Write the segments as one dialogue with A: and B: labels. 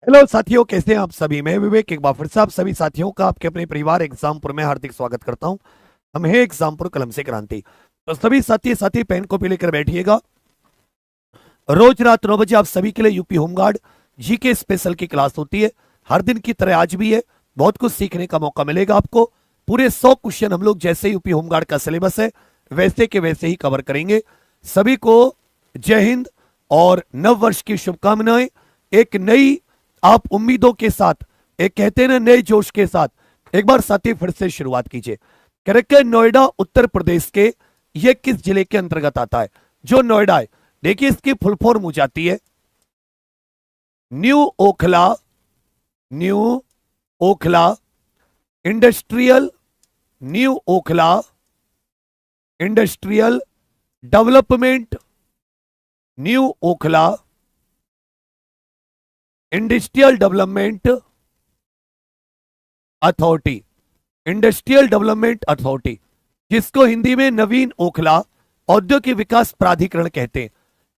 A: Hello साथियों, कैसे हैं आप सभी। मैं विवेक एक बार फिर से आप सभी साथियों का आपके अपने परिवार एग्जामपुर में हार्दिक स्वागत करता हूं। हम हैं एग्जामपुर कलम से क्रांति। तो सभी साथी पेन कॉपी लेकर बैठिएगा। रोज रात 9 बजे आप सभी के लिए यूपी होमगार्ड जीके स्पेशल की क्लास होती है। हर दिन की तरह आज भी है। बहुत कुछ सीखने का मौका मिलेगा आपको। पूरे 100 क्वेश्चन हम लोग जैसे यूपी होमगार्ड का सिलेबस है वैसे के वैसे ही कवर करेंगे। सभी को जय हिंद और नव वर्ष की शुभकामनाएं। एक नई आप उम्मीदों के साथ, एक कहते हैं ना नए जोश के साथ, एक बार साथी फिर से शुरुआत कीजिए। करेक्ट है, नोएडा उत्तर प्रदेश के ये किस जिले के अंतर्गत आता है? जो नोएडा है, देखिए इसकी फुल फॉर्म हो जाती है new Okhla, new Okhla industrial, new Okhla industrial development, new Okhla industrial development authority, industrial development authority, जिसको हिंदी में नवीन ओखला औद्योगिक विकास प्राधिकरण कहते हैं।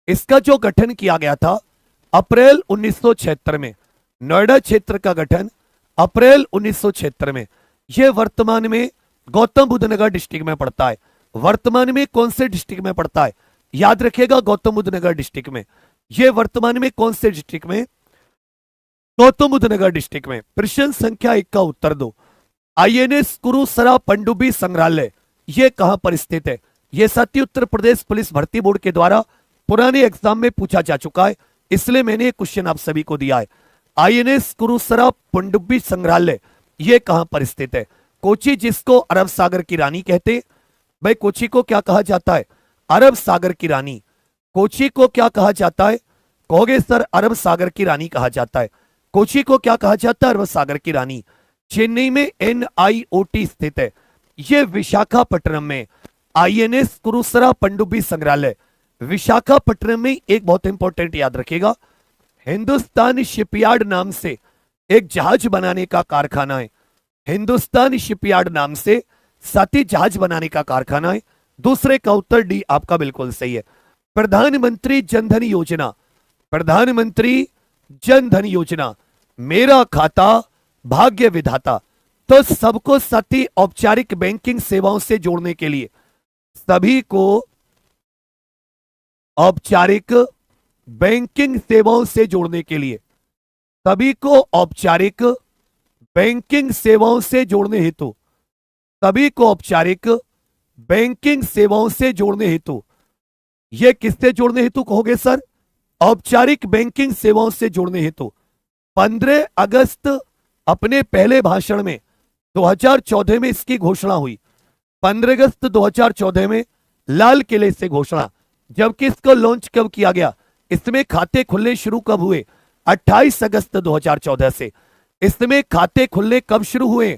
A: इसका जो गठन किया गया था अप्रैल 1976 में, नोएडा क्षेत्र का गठन अप्रैल 1976 में। यह वर्तमान में गौतम बुद्ध नगर डिस्ट्रिक्ट में पड़ता है। वर्तमान में कौन से डिस्ट्रिक्ट में पड़ता है? याद रखिएगा, गौतम बुद्ध नगर डिस्ट्रिक्ट में। यह वर्तमान में कौन से डिस्ट्रिक्ट में? गौतम बुद्ध नगर डिस्ट्रिक्ट में। प्रश्न संख्या 1 का उत्तर दो। आईएनएस कुरुसरा पनडुब्बी संग्रहालय यह कहां पर स्थित है? यह साथी उत्तर प्रदेश पुलिस भर्ती बोर्ड के द्वारा पुराने एग्जाम में पूछा जा चुका है, इसलिए मैंने क्वेश्चन आप सभी को दिया है। आईएनएस कुरुसरा पनडुब्बी संग्रहालय यह कहां पर स्थित है? कोची, जिसको अरब सागर की रानी कहते हैं। भाई कोची को क्या कहा जाता है? अरब सागर की रानी। कोची को क्या कहा जाता है? कहोगे सर अरब सागर की रानी कहा जाता है। कोची को क्या कहा जाता है? अरब सागर की रानी। चेन्नई में एनआईओटी स्थित है। यह विशाखापट्टनम में आईएनएस कुरुसरा पनडुब्बी संग्रहालय विशाखापट्टनम में। एक बहुत इंपॉर्टेंट याद रखिएगा, हिंदुस्तान शिपयार्ड नाम से एक जहाज बनाने का कारखाना है। हिंदुस्तान शिपयार्ड नाम से साथी जहाज बनाने का कारखाना है। दूसरे का उत्तर डी आपका बिल्कुल सही है। प्रधानमंत्री जनधन योजना, प्रधानमंत्री जनधन योजना, मेरा खाता भाग्य विधाता। तो सबको साथी औपचारिक बैंकिंग सेवाओं से जोड़ने के लिए, सभी को औपचारिक बैंकिंग सेवाओं से जोड़ने के लिए, सभी को औपचारिक बैंकिंग सेवाओं से जोड़ने हेतु, सभी को औपचारिक बैंकिंग सेवाओं से जोड़ने हेतु, यह किससे जोड़ने हेतु कहोगे सर? औपचारिक बैंकिंग सेवाओं से जोड़ने हेतु 15 अगस्त अपने पहले भाषण में 2014 में इसकी घोषणा हुई। 15 अगस्त 2014 में लाल किले से घोषणा। जबकि इसको लॉन्च कब किया गया? इसमें खाते खुलने शुरू कब हुए? 28 अगस्त 2014 से। इसमें खाते खुलने कब शुरू हुए?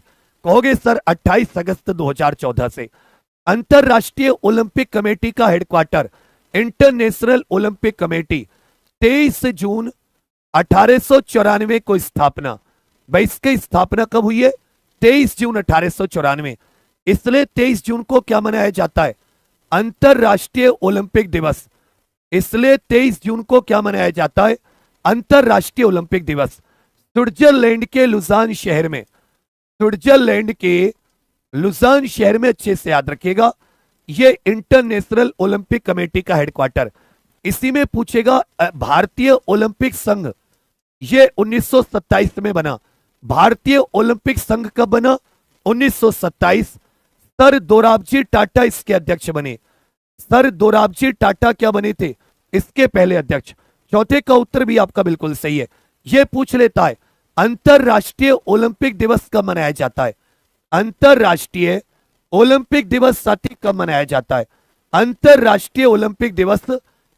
A: कहोगे सर 28 अगस्त 2014 से। अंतरराष्ट्रीय ओलंपिक कमेटी का हेडक्वार्टर, इंटरनेशनल ओलंपिक कमेटी, 23 जून 1894 को स्थापना। भाई इसकी स्थापना कब हुई है? 23 जून 1894। इसलिए 23 जून को क्या मनाया जाता है? अंतरराष्ट्रीय ओलंपिक दिवस। इसलिए 23 जून को क्या मनाया जाता है? अंतरराष्ट्रीय ओलंपिक दिवस। स्विट्जरलैंड के लुजान शहर में, स्विट्जरलैंड के लुजान शहर में, अच्छे से याद रखिएगा, यह इंटरनेशनल ओलंपिक कमेटी का हेडक्वार्टर। इसी में पूछेगा भारतीय ओलंपिक संघ, यह 1927 में बना। भारतीय ओलंपिक संघ कब बना? 1927। सर दोराबजी टाटा इसके अध्यक्ष बने। सर दोराबजी टाटा क्या बने थे? इसके पहले अध्यक्ष। चौथे का उत्तर भी आपका बिल्कुल सही है। यह पूछ लेता है अंतरराष्ट्रीय ओलंपिक दिवस कब मनाया जाता है? अंतरराष्ट्रीय ओलंपिक दिवस साथी कब मनाया जाता है? अंतरराष्ट्रीय ओलंपिक दिवस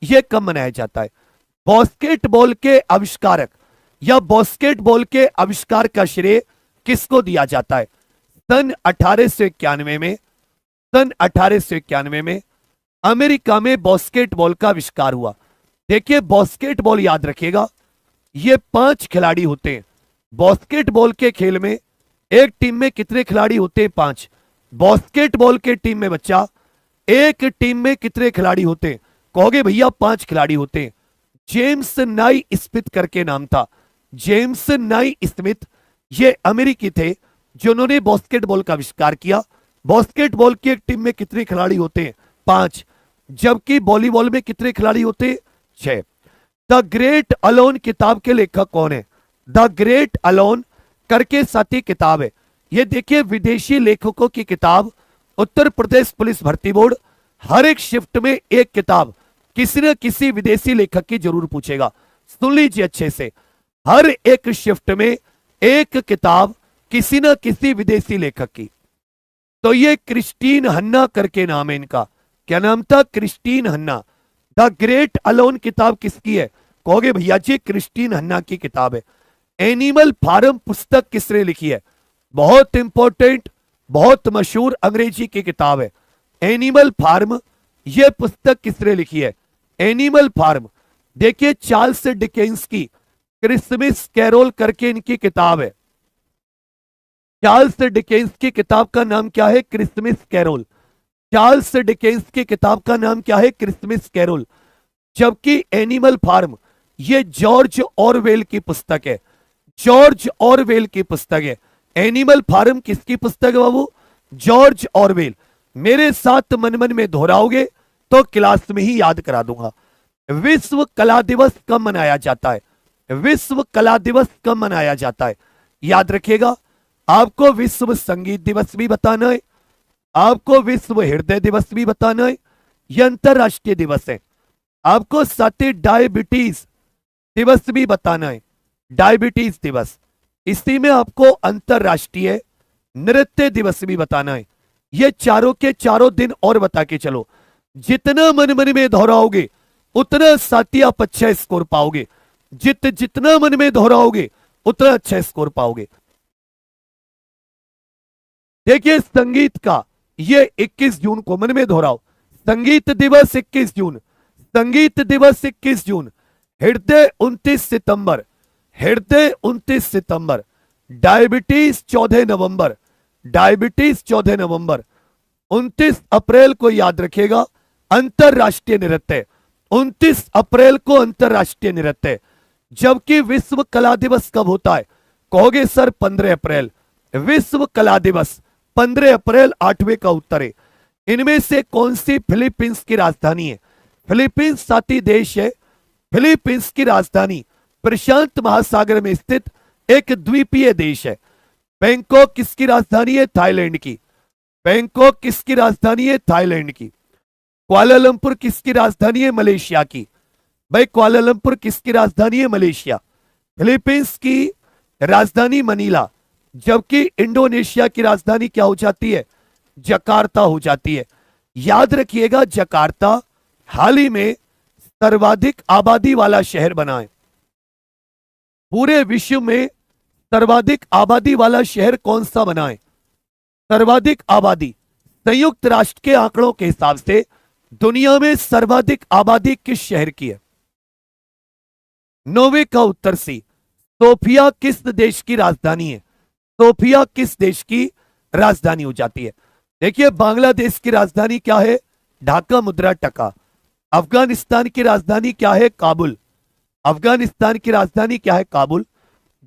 A: यह कब मनाया जाता है? बास्केटबॉल के आविष्कारक या बास्केटबॉल के आविष्कार का श्रेय किसको दिया जाता है? सन 1891 में, सन 1891 में अमेरिका में बास्केटबॉल का आविष्कार हुआ। देखिए बास्केटबॉल याद रखिएगा, ये 5 खिलाड़ी होते हैं। बास्केटबॉल के खेल में एक टीम में कितने खिलाड़ी होते हैं? 5। बास्केटबॉल के टीम में बच्चा एक टीम में कितने खिलाड़ी होते हैं? कहोगे भैया 5 खिलाड़ी होते हैं। जेम्स नाई स्मिथ करके नाम था। जेम्स नाई स्मिथ, ये अमेरिकी थे जिन्होंने बास्केटबॉल का आविष्कार किया। बास्केटबॉल की एक टीम में कितने खिलाड़ी होते हैं? 5। जबकि वॉलीबॉल में कितने खिलाड़ी होते हैं? 6। द ग्रेट अलोन किताब के लेखक कौन है? द ग्रेट अलोन करके साथी किताब है। ये देखिए विदेशी लेखकों की किताब। उत्तर प्रदेश पुलिस भर्ती बोर्ड हर एक शिफ्ट में एक किताब किसी न किसी विदेशी लेखक की जरूर पूछेगा। सुन लीजिए अच्छे से, हर एक शिफ्ट में एक किताब किसी न किसी विदेशी लेखक की। तो ये क्रिस्टीन हन्ना करके नाम है इनका। क्या नाम था? Christine Hannah. The great alone किताब किसकी है? कहोगे भैया जी क्रिस्टीन हन्ना की किताब है। एनिमल फार्म पुस्तक किसने लिखी है? बहुत इंपॉर्टेंट, बहुत मशहूर अंग्रेजी की किताब है एनिमल फार्म। यह पुस्तक किसने लिखी है? Animal farm. देखिए चार्ल्स डिकेंस की क्रिसमस कैरोल करके इनकी किताब है। चार्ल्स डिकेंस की किताब का नाम क्या है? Christmas carol. चार्ल्स डिकेंस की किताब का नाम क्या है? Christmas carol. जबकि एनिमल फार्म ये जॉर्ज ऑरवेल की पुस्तक है। जॉर्ज ऑरवेल की पुस्तक है। एनिमल फार्म किसकी पुस्तक है बाबू? George Orwell. मेरे साथ मन मन में दोहराओगे तो क्लास में ही याद करा दूंगा। विश्व कला दिवस कब मनाया जाता है? विश्व कला दिवस कब मनाया जाता है? याद रखिएगा, आपको विश्व संगीत दिवस भी बताना है, आपको विश्व हृदय दिवस भी बताना है, यह अंतरराष्ट्रीय दिवस है। आपको साथ ही डायबिटीज दिवस भी बताना है, डायबिटीज दिवस। इसी में आपको अंतरराष्ट्रीय नृत्य दिवस भी बताना है। ये चारों के चारों दिन और बता के चलो। जितना मन मन में दोहराओगे उतना साथी आप अच्छा स्कोर पाओगे। जितना मन में दोहराओगे उतना अच्छा स्कोर पाओगे। देखिए संगीत का ये 21 जून को मन में दोहराओ। संगीत दिवस 21 जून, संगीत दिवस 21 जून। हृदय 29 सितंबर, हृदय 29 सितंबर। डायबिटीज 14 नवंबर, डायबिटीज 14 नवंबर। 29 अप्रैल को याद रखिएगा अंतरराष्ट्रीय नृत्य। 29 अप्रैल को अंतरराष्ट्रीय नृत्य। जबकि विश्व कला दिवस कब होता है? कहोगे सर 15 अप्रैल। विश्व कला दिवस 15 अप्रैल 8वें का उत्तर है। इनमें से कौन सी फिलीपींस की राजधानी है? फिलीपींस साथी देश है। फिलीपींस की राजधानी प्रशांत महासागर में स्थित एक द्वीपीय देश है। बैंकॉक किसकी राजधानी है? थाईलैंड की। बैंकॉक किसकी राजधानी है? थाईलैंड की। कुआलालंपुर किसकी राजधानी है? मलेशिया की। भाई कुआलालंपुर किसकी राजधानी है? मलेशिया। फिलीपींस की राजधानी मनीला। जबकि इंडोनेशिया की राजधानी क्या हो जाती है? जकार्ता हो जाती है। याद रखिएगा जकार्ता हाल ही में सर्वाधिक आबादी वाला शहर बना है। पूरे विश्व में सर्वाधिक आबादी वाला शहर कौन सा बना है? सर्वाधिक आबादी संयुक्त राष्ट्र के आंकड़ों के हिसाब से दुनिया में सर्वाधिक आबादी किस शहर की है? नोवे का उत्तर सी। सोफिया किस देश की राजधानी है? सोफिया किस देश की राजधानी हो जाती है? देखिए बांग्लादेश की राजधानी क्या है? ढाका मुद्रा टका। अफगानिस्तान की राजधानी क्या है? काबुल। अफगानिस्तान की राजधानी क्या है? काबुल।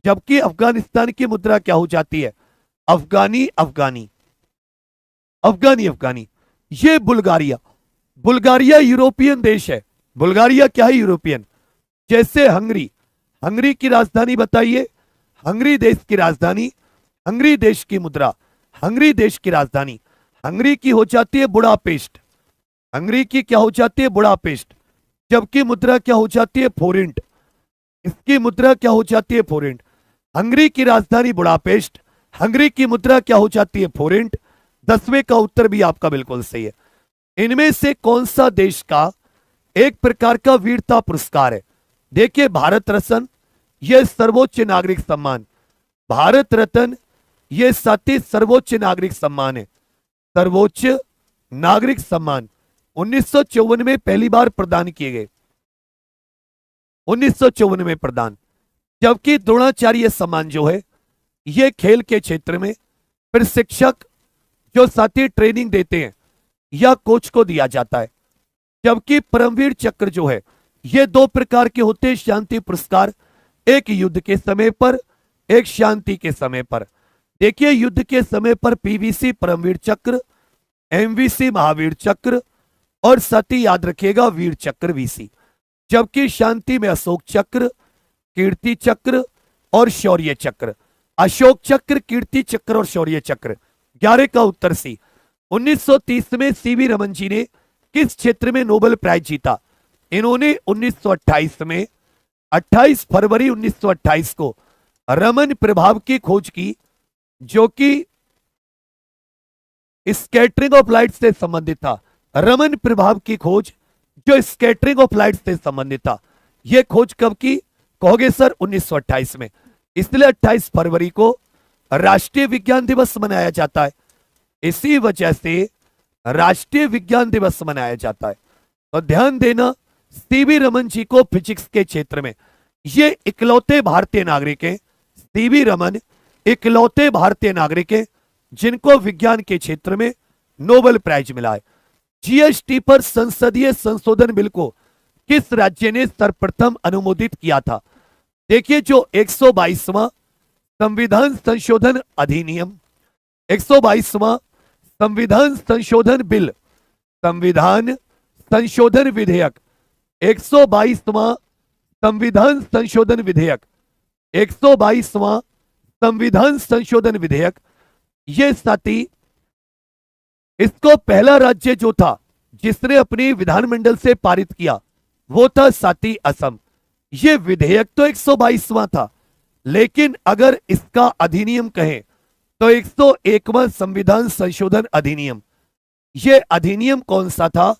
A: जबकि अफगानिस्तान की मुद्रा क्या हो जाती है? अफगानी अफगानी, अफगानी अफगानी। ये बुल्गारिया, बुल्गारिया यूरोपियन देश है। बुल्गारिया क्या है? यूरोपियन। जैसे हंगरी, हंगरी की राजधानी बताइए। हंगरी देश की राजधानी, हंगरी देश की मुद्रा, हंगरी देश की राजधानी। हंगरी की हो जाती है बुडापेस्ट। हंगरी की क्या हो जाती है? बुडापेस्ट। जबकि मुद्रा क्या हो जाती है? फोरेंट। इसकी मुद्रा क्या हो जाती है? फोरेंट। हंगरी की राजधानी बुडापेस्ट, हंगरी की मुद्रा क्या हो जाती है? फोरेंट। 10वें का उत्तर भी आपका बिल्कुल सही है। इनमें से कौन सा देश का एक प्रकार का वीरता पुरस्कार है? देखिए भारत रत्न यह सर्वोच्च नागरिक सम्मान। भारत रत्न यह साथी सर्वोच्च नागरिक सम्मान है। सर्वोच्च नागरिक सम्मान 1954 में पहली बार प्रदान किए गए। 1954 में प्रदान। जबकि द्रोणाचार्य सम्मान जो है यह खेल के क्षेत्र में प्रशिक्षक जो साथी ट्रेनिंग देते हैं या कोच को दिया जाता है। जबकि परमवीर चक्र जो है यह 2 प्रकार के होते हैं शांति पुरस्कार। एक युद्ध के समय पर, एक शांति के समय पर। देखिए, युद्ध के समय पर पीवीसी परमवीर चक्र, एमवीसी महावीर चक्र और साथ ही याद रखिएगा वीर चक्र वीसी। जबकि शांति में अशोक चक्र, कीर्ति चक्र और शौर्य चक्र। अशोक चक्र, कीर्ति चक्र और शौर्य चक्र। 11 का उत्तर सी। 1930 में सीवी रमन जी ने किस क्षेत्र में नोबेल प्राइज जीता? इन्होंने 1928 में 28 फरवरी 1928 को रमन प्रभाव की खोज की, जो कि स्कैटरिंग ऑफ लाइट से संबंधित था। रमन प्रभाव की खोज जो स्कैटरिंग ऑफ लाइट से संबंधित था। यह खोज कब की कहोगे सर? 1928 में। इसलिए 28 फरवरी को राष्ट्रीय विज्ञान दिवस मनाया जाता है। इसी वजह से राष्ट्रीय विज्ञान दिवस मनाया जाता है। तो ध्यान देना, सीवी रमन जी को फिजिक्स के क्षेत्र में, ये इकलौते भारतीय नागरिक हैं। सीवी रमन इकलौते भारतीय नागरिक हैं जिनको विज्ञान के क्षेत्र में नोबेल प्राइज मिला है। जीएसटी पर संसदीय संशोधन बिल को किस राज्य ने सर्वप्रथम अनुमोदित किया था? देखिए, जो 122वां संविधान संशोधन अधिनियम, 122वां संविधान संशोधन बिल, संविधान संशोधन विधेयक, 122वां संविधान संशोधन विधेयक, 122वां संविधान संशोधन विधेयक, ये साथी इसको पहला राज्य जो था जिसने अपनी विधानमंडल से पारित किया वो था साथी असम। ये विधेयक तो 122वां था, लेकिन अगर इसका अधिनियम कहें तो 101वां संविधान संशोधन अधिनियम। ये अधिनियम कौन सा था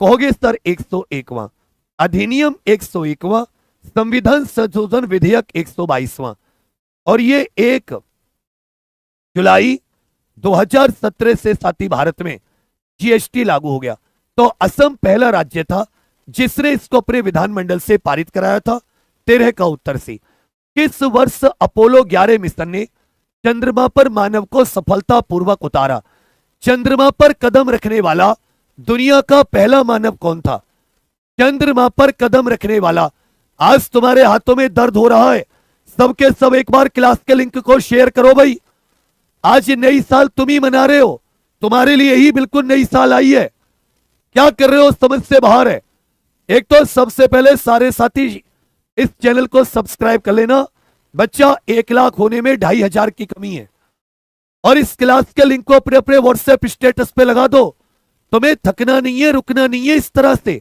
A: कहोगे सर? 101वां अधिनियम, 101वां संविधान संशोधन विधेयक 122वां। और ये 1 जुलाई 2017 से साथी भारत में जीएसटी लागू हो गया। तो असम पहला राज्य था जिसने इसको अपने विधानमंडल से पारित कराया था। 13 का उत्तर सी। किस वर्ष अपोलो 11 मिशन ने चंद्रमा पर मानव को सफलतापूर्वक उतारा? चंद्रमा पर कदम रखने वाला दुनिया का पहला मानव कौन था? चंद्रमा पर कदम रखने वाला। आज तुम्हारे हाथों में दर्द हो रहा है, सबके सब एक बार क्लास के लिंक को शेयर करो भाई। आज नई साल तुम ही मना रहे हो, तुम्हारे लिए ही बिल्कुल नई साल आई है। क्या कर रहे हो समझ से बाहर है। एक तो सबसे पहले सारे साथी इस चैनल को सब्सक्राइब कर लेना। बच्चा 1 लाख होने में 2500 की कमी है। और इस क्लास के लिंक को अपने अपने व्हाट्सएप स्टेटस पे लगा दो। तुम्हें थकना नहीं है, रुकना नहीं है। इस तरह से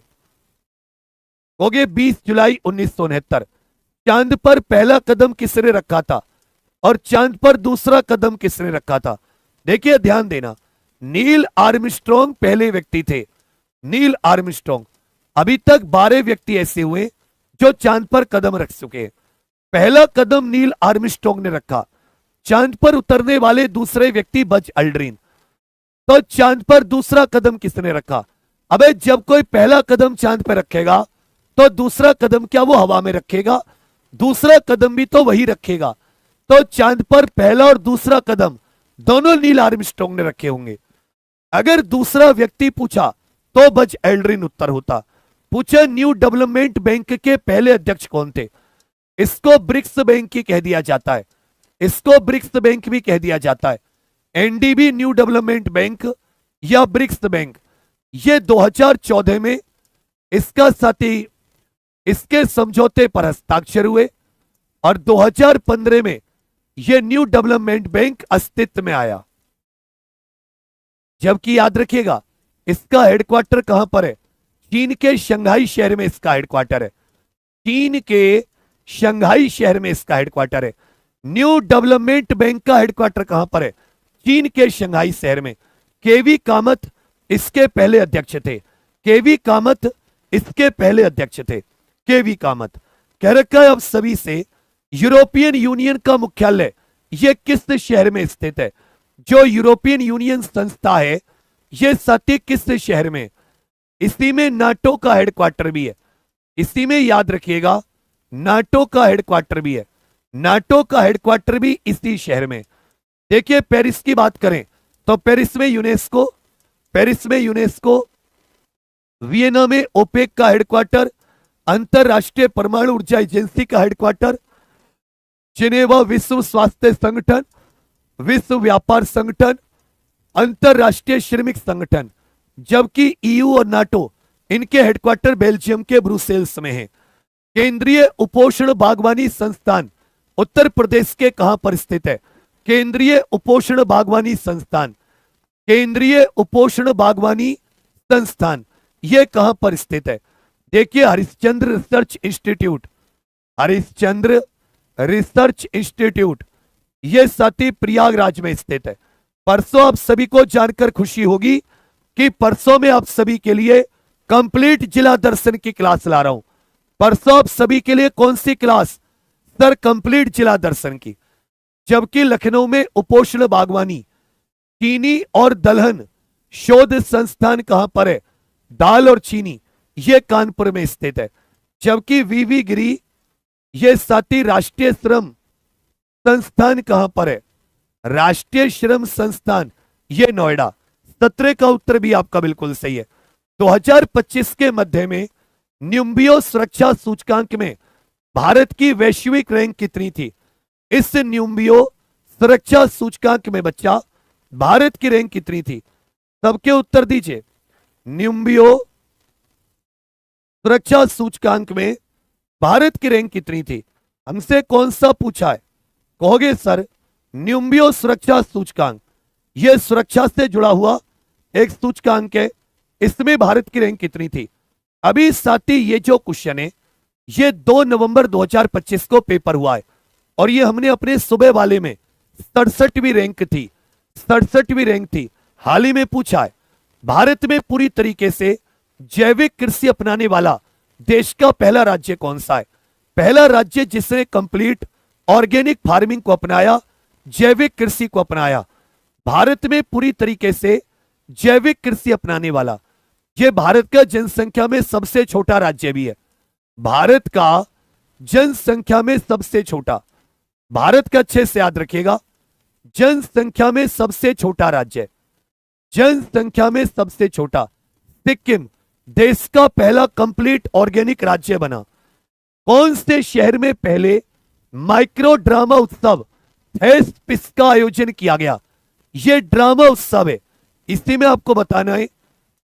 A: हो गए। 20 जुलाई 1969 चांद पर पहला कदम किसने रखा था और चांद पर दूसरा कदम किसने रखा था? देखिए ध्यान देना, नील आर्मस्ट्रॉन्ग पहले व्यक्ति थे। Neil Armstrong. अभी तक 12 व्यक्ति ऐसे हुए जो चांद पर कदम रख चुके हैं। पहला कदम नील आर्मस्ट्रॉन्ग ने रखा। चांद पर उतरने वाले दूसरे व्यक्ति बज अल्ड्रिन। तो चांद पर दूसरा कदम किसने रखा? अबे जब कोई पहला कदम चांद पर रखेगा तो दूसरा कदम क्या वो हवा में रखेगा? दूसरा कदम भी तो वही रखेगा। तो चांद पर पहला और दूसरा कदम दोनों नील आर्मस्ट्रॉन्ग ने रखे होंगे। अगर दूसरा व्यक्ति पूछा तो बज एल्ड्रिन उत्तर होता। पूछा न्यू डेवलपमेंट बैंक के पहले अध्यक्ष कौन थे? इसको ब्रिक्स बैंक ही कह दिया जाता है। इसको ब्रिक्स बैंक भी कह दिया जाता है। एनडीबी न्यू डेवलपमेंट बैंक या ब्रिक्स बैंक। ये 2014 में इसका साथी इसके समझौते पर हस्ताक्षर हुए और 2015 में यह न्यू डेवलपमेंट बैंक अस्तित्व में आया। जबकि याद रखिएगा इसका हेडक्वार्टर कहां पर है? चीन के शंघाई शहर में इसका हेडक्वार्टर है। चीन के शंघाई शहर में इसका हेडक्वार्टर है। न्यू डेवलपमेंट बैंक का हेडक्वार्टर कहां पर है? चीन के शंघाई शहर में। केवी कामत इसके पहले अध्यक्ष थे। केवी कामत इसके पहले अध्यक्ष थे। केवी कामत। कह रखा है अब सभी से, यूरोपियन यूनियन का मुख्यालय यह किस शहर में स्थित है? जो यूरोपियन यूनियन संस्था है यह साथी किस शहर में? इसी में नाटो का हेडक्वार्टर भी है। इसी में याद रखिएगा नाटो का हेडक्वार्टर भी है। नाटो का हेडक्वार्टर भी इसी शहर में। देखिए पेरिस की बात करें तो पेरिस में यूनेस्को, पेरिस में यूनेस्को, वियना में ओपेक का हेडक्वार्टर, अंतरराष्ट्रीय परमाणु ऊर्जा एजेंसी का हेडक्वार्टर, जिनेवा विश्व स्वास्थ्य संगठन, विश्व व्यापार संगठन, अंतरराष्ट्रीय श्रमिक संगठन। जबकि ईयू और नाटो इनके हेडक्वार्टर बेल्जियम के ब्रुसेल्स में है। केंद्रीय उपोषण बागवानी संस्थान उत्तर प्रदेश के कहां पर स्थित है? केंद्रीय उपोषण बागवानी संस्थान, केंद्रीय उपोषण बागवानी संस्थान यह कहां पर स्थित है? देखिए, Harishchandra research institute, Harishchandra research institute यह साथी प्रयागराज में स्थित है। परसों आप सभी को जानकर खुशी होगी कि परसों में आप सभी के लिए कंप्लीट जिला दर्शन की क्लास ला रहा हूं। परसों आप सभी के लिए कौन सी क्लास? सर, कंप्लीट जिला दर्शन की। जबकि लखनऊ में उपोषण बागवानी, चीनी और दलहन शोध संस्थान कहां पर है? दाल और चीनी यह कानपुर में स्थित है। जबकि वीवी गिरी यह साथी राष्ट्रीय श्रम संस्थान कहां पर है? राष्ट्रीय श्रम संस्थान यह नोएडा। 17 का उत्तर भी आपका बिल्कुल सही है। 2025 के मध्य में न्यूम्बियो सुरक्षा सूचकांक में भारत की वैश्विक रैंक कितनी थी? इस न्यूम्बियो सुरक्षा सूचकांक में बच्चा भारत की रैंक कितनी थी? सबके उत्तर दीजिए। न्यूम्बियो सुरक्षा सूचकांक में भारत की रैंक कितनी थी? हमसे कौन सा पूछा है? कहोगे सर न्यूम्बियो सुरक्षा सूचकांक, यह सुरक्षा से जुड़ा हुआ एक सूचकांक है, इसमें भारत की रैंक कितनी थी? अभी साथी ये जो क्वेश्चन है ये 2 नवंबर 2025 को पेपर हुआ है और ये हमने अपने सुबह वाले में 67वीं रैंक थी, 67वीं रैंक थी, हाल ही में पूछा है। भारत में पूरी तरीके से जैविक कृषि अपनाने वाला देश का पहला राज्य कौन सा है? पहला राज्य जिसने कंप्लीट ऑर्गेनिक फार्मिंग को अपनाया, जैविक कृषि को अपनाया, भारत में पूरी तरीके से जैविक कृषि अपनाने वाला, यह भारत का जनसंख्या में सबसे छोटा राज्य भी है। भारत का जनसंख्या में सबसे छोटा, भारत का अच्छे से याद रखिएगा, जनसंख्या में सबसे छोटा राज्य, जनसंख्या में सबसे छोटा सिक्किम देश का पहला कंप्लीट ऑर्गेनिक राज्य बना। कौन से शहर में पहले माइक्रो ड्रामा उत्सव थेस्पिस का आयोजन किया गया? यह ड्रामा उत्सव है, इसी में आपको बताना है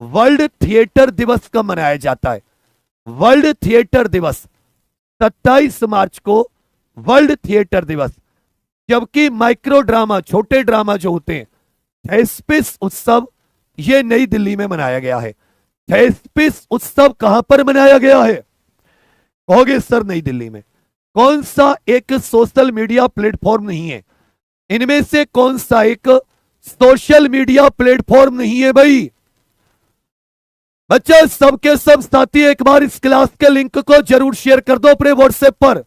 A: वर्ल्ड थिएटर दिवस कब मनाया जाता है? वर्ल्ड थिएटर दिवस 27 मार्च को वर्ल्ड थिएटर दिवस। जबकि माइक्रो ड्रामा, छोटे ड्रामा जो होते हैं, थेस्पिस उत्सव यह नई दिल्ली में मनाया गया है। थेस्पिस उत्सव कहां पर मनाया गया है? कहोगे सर नई दिल्ली में। कौन सा एक सोशल मीडिया प्लेटफॉर्म नहीं है? इनमें से कौन सा एक सोशल मीडिया प्लेटफॉर्म नहीं है भाई? बच्चा सबके सब साथी एक बार इस क्लास के लिंक को जरूर शेयर कर दो अपने व्हाट्सएप पर।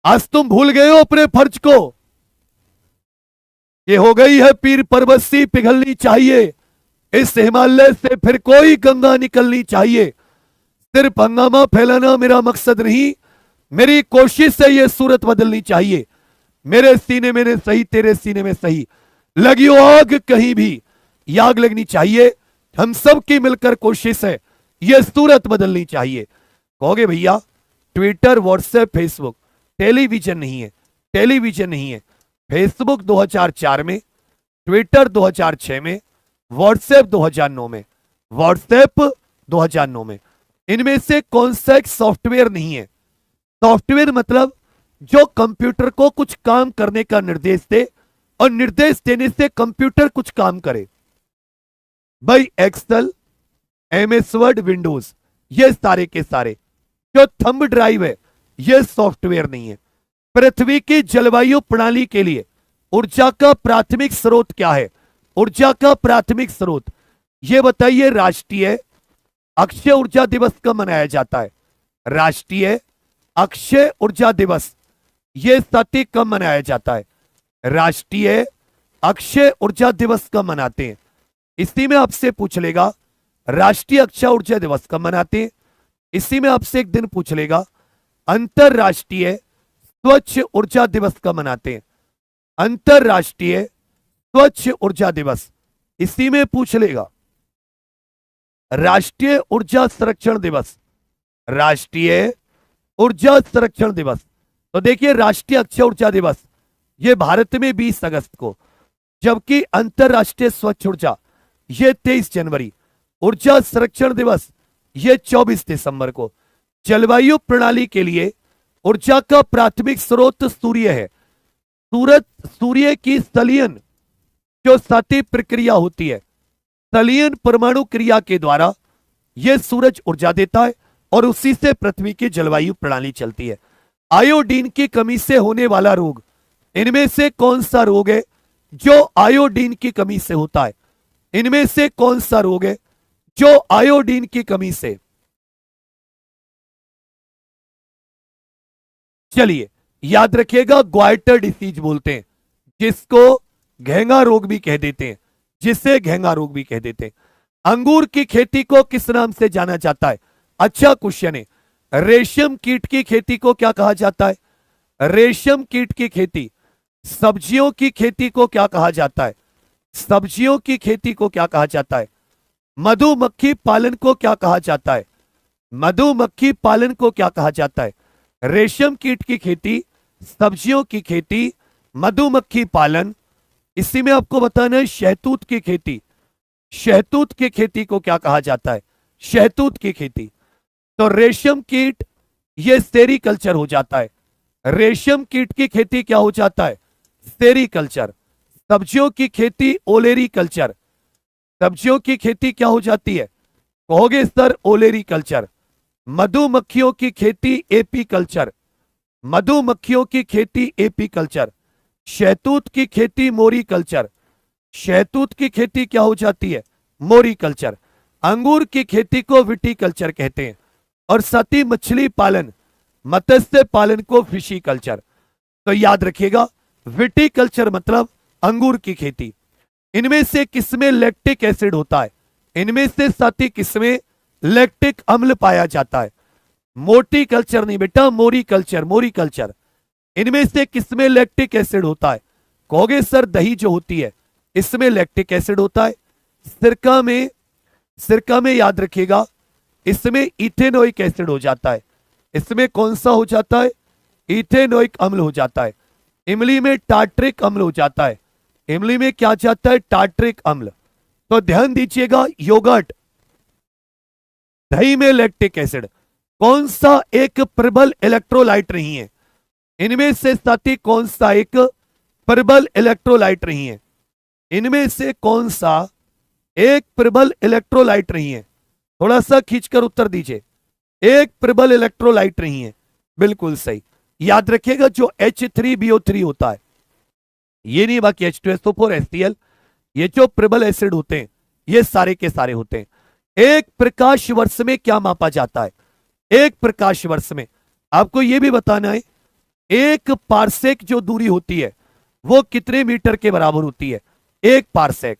A: आज तुम भूल गए हो अपने फर्ज को। ये हो गई है पीर पर्वत सी पिघलनी चाहिए, इस हिमालय से फिर कोई गंगा निकलनी चाहिए। सिर्फ हंगामा फैलाना मेरा मकसद नहीं, मेरी कोशिश है ये सूरत बदलनी चाहिए। मेरे सीने में सही, तेरे सीने में सही, लगी हो आग कहीं भी, ये आग लगनी चाहिए। हम सब की मिलकर कोशिश है ये सूरत बदलनी चाहिए। कहोगे भैया ट्विटर, व्हाट्सएप, फेसबुक, टेलीविजन नहीं है, टेलीविजन नहीं है। फेसबुक 2004 में, ट्विटर 2006 में, व्हाट्सएप 2009 में, व्हाट्सएप 2009 में। इनमें से कौन सा एक सॉफ्टवेयर नहीं है? सॉफ्टवेयर मतलब जो कंप्यूटर को कुछ काम करने का निर्देश दे और निर्देश देने से कंप्यूटर कुछ काम करे। भाई एक्सेल, एमएस वर्ड, विंडोज, ये सारे के सारे। जो थंब ड्राइव है ये सॉफ्टवेयर नहीं है। पृथ्वी की जलवायु प्रणाली के लिए ऊर्जा का प्राथमिक स्रोत क्या है? ऊर्जा का प्राथमिक स्रोत ये बताइए। राष्ट्रीय अक्षय ऊर्जा दिवस कब मनाया जाता है? राष्ट्रीय अक्षय ऊर्जा दिवस ये साथी कब मनाया जाता है? राष्ट्रीय अक्षय ऊर्जा दिवस कब मनाते हैं? इसी में आपसे पूछ लेगा राष्ट्रीय अक्षय ऊर्जा दिवस कब मनाते हैं। इसी में आपसे एक दिन पूछ लेगा अंतरराष्ट्रीय स्वच्छ ऊर्जा दिवस कब मनाते हैं। अंतरराष्ट्रीय स्वच्छ ऊर्जा दिवस इसी में पूछ लेगा। राष्ट्रीय ऊर्जा संरक्षण दिवस, राष्ट्रीय ऊर्जा संरक्षण दिवस तो देखिए राष्ट्रीय अक्षय ऊर्जा दिवस ये भारत में 20 अगस्त को, जबकि अंतरराष्ट्रीय स्वच्छ ऊर्जा ये 23 जनवरी, ऊर्जा संरक्षण दिवस ये 24 दिसंबर को। जलवायु प्रणाली के लिए ऊर्जा का प्राथमिक स्रोत सूर्य है। सूर्य की संलयन जो सतही प्रक्रिया होती है, संलयन परमाणु क्रिया के द्वारा यह सूरज ऊर्जा देता है और उसी से पृथ्वी की जलवायु प्रणाली चलती है। आयोडीन की कमी से होने वाला रोग, इनमें से कौन सा रोग है जो आयोडीन की कमी से होता है? इनमें से कौन सा रोग है जो आयोडीन की कमी से? चलिए याद रखिएगा, ग्वाइटर डिसीज बोलते हैं, जिसको घेंगा रोग भी कह देते हैं, जिसे घेंगा रोग भी कह देते हैं। अंगूर की खेती को किस नाम से जाना जाता है? अच्छा क्वेश्चन है। रेशम कीट की खेती को क्या कहा जाता है? रेशम कीट की खेती। सब्जियों की खेती को क्या कहा जाता है? सब्जियों की खेती को क्या कहा जाता है? मधुमक्खी पालन को क्या कहा जाता है? मधुमक्खी पालन को क्या कहा जाता है? रेशम कीट की खेती, सब्जियों की खेती, मधुमक्खी पालन। इसी में आपको बताना है शहतूत की खेती। शहतूत की खेती को क्या कहा जाता है? शहतूत की खेती। तो रेशम कीट ये सेरीकल्चर हो जाता है। रेशम कीट की खेती क्या हो जाता है? सेरीकल्चर। सब्जियों की खेती ओलेरी कल्चर। सब्जियों की खेती क्या हो जाती है? कहोगे सर ओलेरी कल्चर। मधुमक्खियों की खेती एपी कल्चर। मधुमक्खियों की खेती एपी कल्चर। शहतूत की खेती मोरी कल्चर। शहतूत की खेती क्या हो जाती है? मोरी कल्चर। अंगूर की खेती को विटी कल्चर कहते हैं और सती मछली पालन, मत्स्य पालन को फिशी कल्चर। तो याद रखिएगा, विटी कल्चर मतलब अंगूर की खेती। इनमें से किसमें लैक्टिक एसिड होता है? इनमें से सती किसमें लैक्टिक अम्ल पाया जाता है? मोटी कल्चर नहीं बेटा, मोरी कल्चर। मोरी कल्चर। इनमें से किसमें लैक्टिक एसिड होता है? कहोगे सर दही जो होती है इसमें लैक्टिक एसिड होता है। सिरका में याद रखिएगा, इसमें इथेनोइक एसिड हो जाता है। इसमें कौन सा हो जाता है? इथेनोइक अम्ल हो जाता है। इमली में टार्ट्रिक अम्ल हो जाता है। इमली में क्या जाता है? टार्ट्रिक अम्ल। तो ध्यान दीजिएगा, योगर्ट, दही में लैक्टिक एसिड। कौन सा एक प्रबल इलेक्ट्रोलाइट नहीं है? इनमें से साथी कौन सा एक प्रबल इलेक्ट्रोलाइट नहीं है? इनमें से कौन सा एक प्रबल इलेक्ट्रोलाइट नहीं है? थोड़ा सा खींचकर उत्तर दीजिए। एक प्रबल इलेक्ट्रोलाइट नहीं है, बिल्कुल सही। याद रखिएगा जो H3BO3 होता है, ये नहीं बाकी H2SO4 HCl, ये जो प्रबल एसिड होते हैं ये सारे के सारे होते हैं। एक प्रकाश वर्ष में क्या मापा जाता है? एक प्रकाश वर्ष में आपको यह भी बताना है, एक पारसेक जो दूरी होती है वो कितने मीटर के बराबर होती है? एक पारसेक।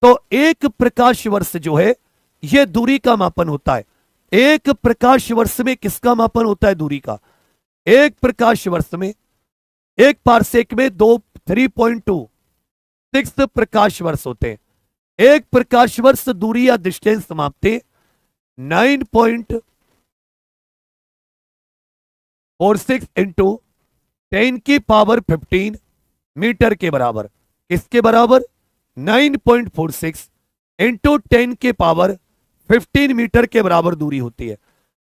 A: तो एक प्रकाश वर्ष जो है यह दूरी का मापन होता है। एक प्रकाश वर्ष में किसका मापन होता है? दूरी का। एक प्रकाश वर्ष में, एक पारसेक में 3.26 प्रकाश वर्ष होते हैं। एक प्रकाश वर्ष दूरी या डिस्टेंस मापते 9.46 इंटू 10⁻15 मीटर के बराबर। किसके बराबर? 9.46 इंटू 10⁻15 मीटर के बराबर दूरी होती है।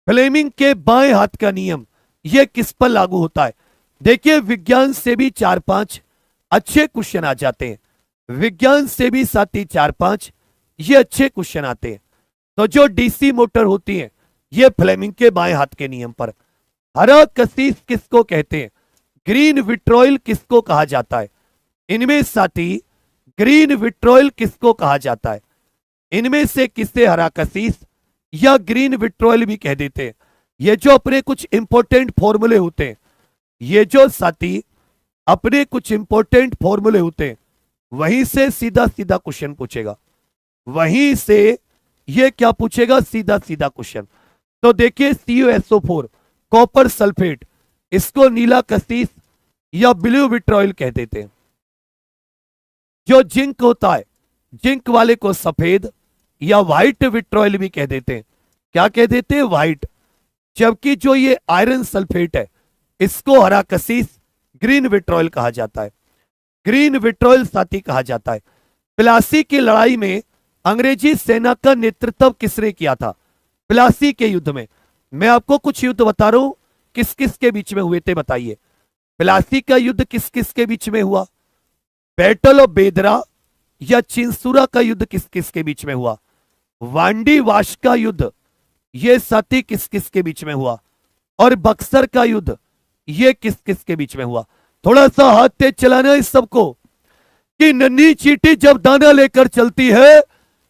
A: फ्लेमिंग के बाएं हाथ का नियम यह किस पर लागू होता है? देखिए विज्ञान से भी 4-5 अच्छे क्वेश्चन आ जाते हैं। विज्ञान से भी साथ ही 4-5 ये अच्छे क्वेश्चन आते हैं। तो जो डीसी मोटर होती है ये फ्लेमिंग के बाएं हाथ के नियम पर। हरा कसीस किसको कहते हैं? ग्रीन विट्रोइल किसको कहा जाता है? इनमें साथी ग्रीन विट्रोइल किसको कहा जाता है? इनमें से किसे हरा कसीस या ग्रीन विट्रोइल भी कह देते हैं। ये जो अपने कुछ इंपॉर्टेंट फॉर्मूले होते हैं, ये जो साथी अपने कुछ इंपॉर्टेंट फॉर्मूले होते हैं, वहीं से सीधा सीधा क्वेश्चन पूछेगा। वहीं से ये क्या पूछेगा? सीधा सीधा क्वेश्चन। तो देखिए CuSO4 कॉपर सल्फेट, इसको नीला कसीस या ब्लू विट्रोइल कह देते हैं। जो जिंक होता है, जिंक वाले को सफेद या व्हाइट विट्रोइल भी कह देते हैं। क्या कह देते हैं? व्हाइट। जबकि जो ये आयरन सल्फेट है इसको हरा कसीस ग्रीन विट्रोल कहा जाता है, ग्रीन विट्रोल साथी कहा जाता है। प्लासी की लड़ाई में अंग्रेजी सेना का नेतृत्व किसने किया था? प्लासी के युद्ध में। मैं आपको कुछ युद्ध बता रहा हूं, किस किस के बीच में हुए थे बताइए। प्लासी का युद्ध किस किस के बीच में हुआ? बैटल ऑफ बेदरा या चिंसुरा का युद्ध किस किस के बीच में हुआ? वांडी वाश का युद्ध ये साथी किस किस के बीच में हुआ? और बक्सर का युद्ध ये किस किस के बीच में हुआ? थोड़ा सा हाथ तेज चलाना इस सबको, कि नन्ही चींटी जब दाना लेकर चलती है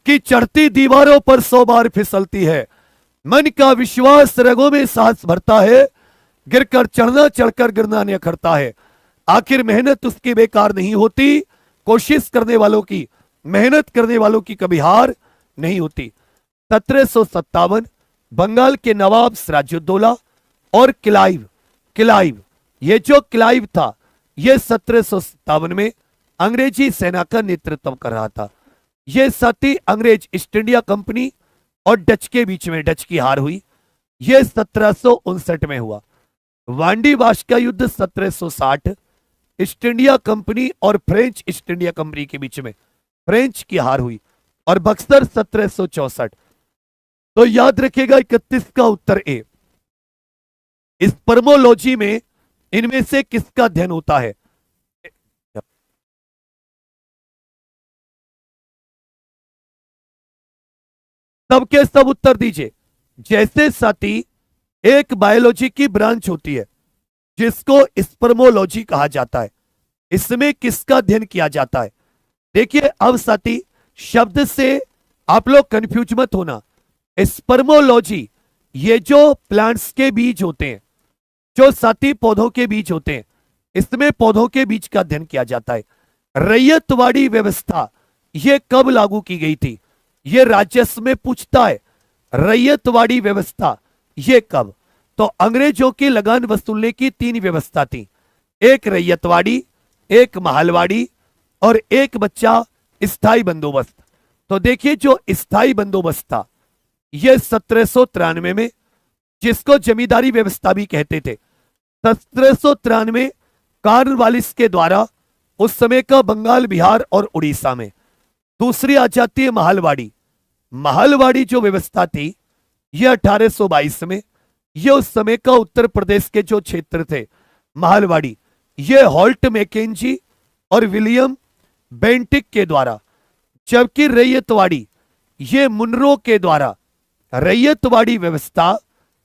A: कि चढ़ती दीवारों पर 100 बार फिसलती है। मन का विश्वास रगों में सांस भरता है, गिरकर चढ़ना चढ़कर गिरना नहीं अखरता है। आखिर मेहनत उसकी बेकार नहीं होती, कोशिश करने वालों की, मेहनत करने वालों की कभी हार नहीं होती। 1757 बंगाल के नवाब सिराजुद्दौला और क्लाइव ये जो क्लाइव था ये 1757 में अंग्रेजी सेना का नेतृत्व कर रहा था। ये साथी अंग्रेज ईस्ट इंडिया कंपनी और डच के बीच में डच की हार हुई, ये 1759 में हुआ। वांडी वाश का युद्ध 1760 ईस्ट इंडिया कंपनी और फ्रेंच ईस्ट इंडिया कंपनी के बीच में फ्रेंच की हार हुई। और बक्सर 1764। तो याद रखिएगा 31 का उत्तर ए। स्पर्मोलॉजी में इनमें से किसका अध्ययन होता है? सबके सब उत्तर दीजिए। जैसे साथी एक बायोलॉजी की ब्रांच होती है जिसको स्पर्मोलॉजी कहा जाता है, इसमें किसका अध्ययन किया जाता है? देखिए अब साथी शब्द से आप लोग कंफ्यूज मत होना। स्पर्मोलॉजी ये जो प्लांट्स के बीज होते हैं, जो साथी पौधों के बीज होते हैं, इसमें पौधों के बीज का अध्ययन किया जाता है। रैयतवाड़ी व्यवस्था ये कब लागू की गई थी? ये राजस्व में पूछता है, रैयतवाड़ी व्यवस्था ये कब? तो अंग्रेजों की लगान वसूलने की 3 व्यवस्था थी, एक रैयतवाड़ी, एक महलवाड़ी और एक बच्चा स्थायी बंदोबस्त। तो देखिए जो स्थायी बंदोबस्त था यह 1793 में, जिसको जमींदारी व्यवस्था भी कहते थे, 1793 कॉर्नवालिस के द्वारा उस समय का बंगाल, बिहार और उड़ीसा में। दूसरी आ जाती है महलवाड़ी। महलवाड़ी जो व्यवस्था थी यह 1822 में, यह उस समय का उत्तर प्रदेश के जो क्षेत्र थे महलवाड़ी, यह हॉल्ट मैकेंजी और विलियम बेंटिक के द्वारा। जबकि रैयतवाड़ी ये मुनरो के द्वारा, रैयतवाड़ी व्यवस्था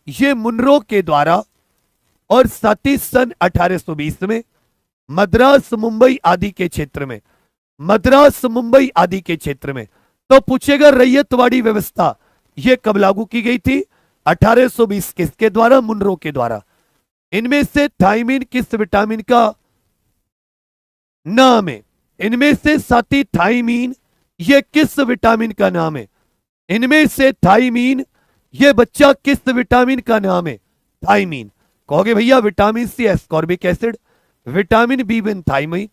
A: ये मुनरो के द्वारा। और साथ ही सन 1820 में मद्रास मुंबई आदि के क्षेत्र में, मद्रास मुंबई आदि के क्षेत्र में। तो पूछेगा रैयतवाड़ी व्यवस्था यह कब लागू की गई थी? 1820। किसके द्वारा? मुनरो के द्वारा। इनमें से थायमीन किस विटामिन का नाम है? इनमें से साथी थायमीन ये किस विटामिन का नाम है? इनमें से थायमीन ये बच्चा किस विटामिन का नाम है? थायमीन। कहोगे भैया vitamin C ascorbic acid, vitamin B one thiamine,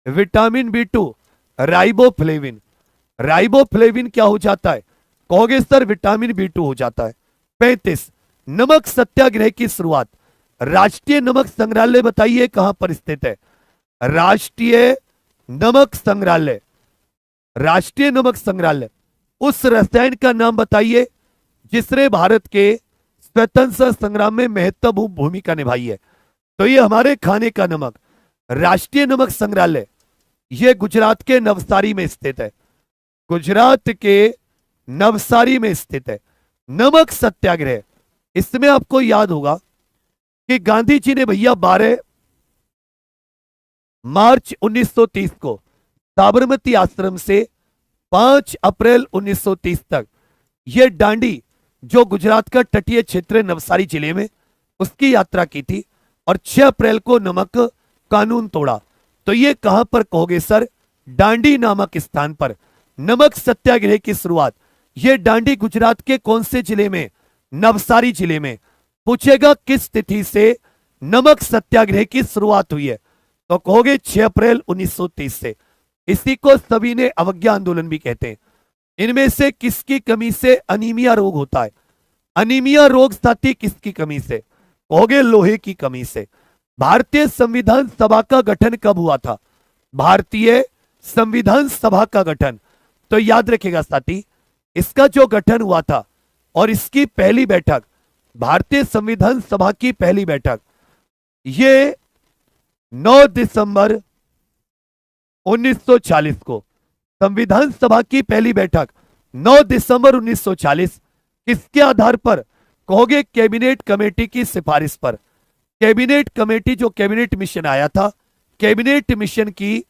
A: vitamin B two riboflavin. Riboflavin क्या हो जाता है? कहोगे सर विटामिन बी2 हो जाता है। 35 नमक सत्याग्रह की शुरुआत। राष्ट्रीय नमक संग्रहालय बताइए कहां पर स्थित है? राष्ट्रीय नमक संग्रहालय, राष्ट्रीय नमक संग्रहालय। उस रसायन का नाम बताइए जिसने भारत के स्वतंत्रता संग्राम में महत्वपूर्ण भूमिका निभाई है। तो ये हमारे खाने का नमक। राष्ट्रीय नमक संग्रहालय ये गुजरात के नवसारी में स्थित है, गुजरात के नवसारी में स्थित है। नमक सत्याग्रह, इसमें आपको याद होगा कि गांधी जी ने भैया 12 मार्च 1930 को साबरमती आश्रम से 5 अप्रैल 1930 तक यह डांडी जो गुजरात का तटीय क्षेत्र नवसारी जिले में, उसकी यात्रा की थी। और 6 अप्रैल को नमक कानून तोड़ा। तो ये कहां पर कहोगे सर? डांडी नामक स्थान पर नमक सत्याग्रह की शुरुआत। ये डांडी गुजरात के कौन से जिले में? नवसारी जिले में। पूछेगा किस तिथि से नमक सत्याग्रह की शुरुआत हुई है? तो कहोगे 6 अप्रैल 1930 से। इसी को सभी ने अवज्ञा आंदोलन भी कहते हैं। इनमें से किसकी कमी से अनीमिया रोग होता है? अनीमिया रोग साथी किसकी कमी से? कहोगे लोहे की कमी से। भारतीय संविधान सभा का गठन कब हुआ था? भारतीय संविधान सभा का गठन, तो याद रखिएगा साथी, इसका जो गठन हुआ था और इसकी पहली बैठक, भारतीय संविधान सभा की पहली बैठक, ये 9 दिसंबर 1940 को, संविधान सभा की पहली बैठक 9 दिसंबर 1940, किसके आधार पर? कहोगे कैबिनेट कमेटी की सिफारिश पर। कैबिनेट कमेटी, जो कैबिनेट मिशन आया था, कैबिनेट मिशन की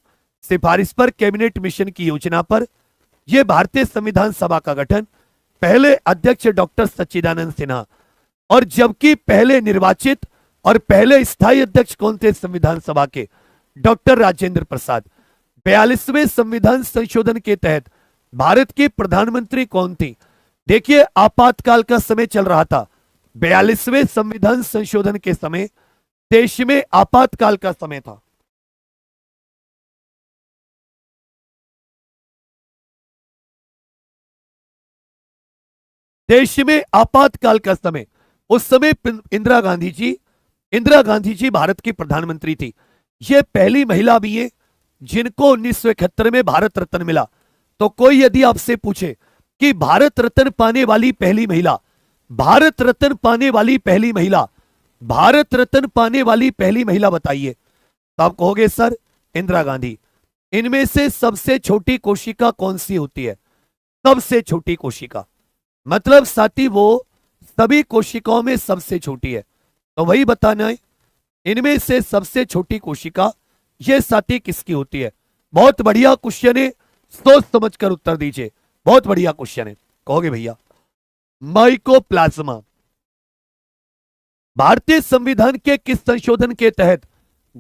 A: सिफारिश पर, कैबिनेट मिशन की योजना पर यह भारतीय संविधान सभा का गठन, पहले अध्यक्ष डॉक्टर सच्चिदानंद सिन्हा, और जबकि पहले निर्वाचित और पहले स्थायी अध्यक्ष कौन थे संविधान सभा के? डॉक्टर राजेंद्र प्रसाद। 42वें संविधान संशोधन के तहत भारत की प्रधानमंत्री कौन थी? देखिए, आपातकाल का समय चल रहा था। 42वें संविधान संशोधन के समय देश में आपातकाल का समय था। देश में आपातकाल का समय, उस समय इंदिरा गांधी जी भारत की प्रधानमंत्री थी। ये पहली महिला भी है जिनको 1971 में भारत रत्न मिला। तो कोई यदि आपसे पूछे कि भारत रत्न पाने वाली पहली महिला, भारत रत्न पाने वाली पहली महिला, भारत रत्न पाने वाली पहली महिला बताइए, तो आप कहोगे सर इंदिरा गांधी। इनमें से सबसे छोटी कोशिका कौन सी होती है? सबसे छोटी कोशिका, मतलब साथी वो सभी कोशिकाओं में सबसे छोटी है। तो वही बताना है, इनमें से सबसे छोटी कोशिका ये साथी किसकी होती है? बहुत बढ़िया क्वेश्चन है, सोच समझकर उत्तर दीजिए। बहुत बढ़िया क्वेश्चन है। कहोगे भैया माइकोप्लाज्मा। भारतीय संविधान के किस संशोधन के तहत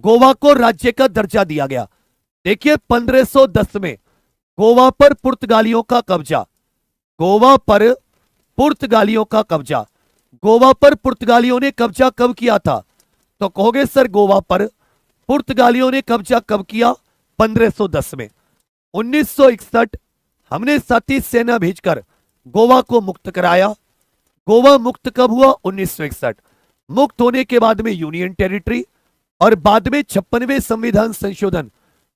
A: गोवा को राज्य का दर्जा दिया गया? देखिए 1510 में गोवा पर पुर्तगालियों का कब्जा, गोवा पर पुर्तगालियों का कब्जा, गोवा पर पुर्तगालियों ने कब्जा कब किया था? तो कहोगे सर गोवा पर पुर्तगालियों ने कब्जा कब किया? 1510 में। 1961 हमने साथी सेना भेजकर गोवा को मुक्त कराया। गोवा मुक्त कब हुआ? 1961। मुक्त होने के बाद में यूनियन टेरिटरी, और बाद में 56वें संविधान संशोधन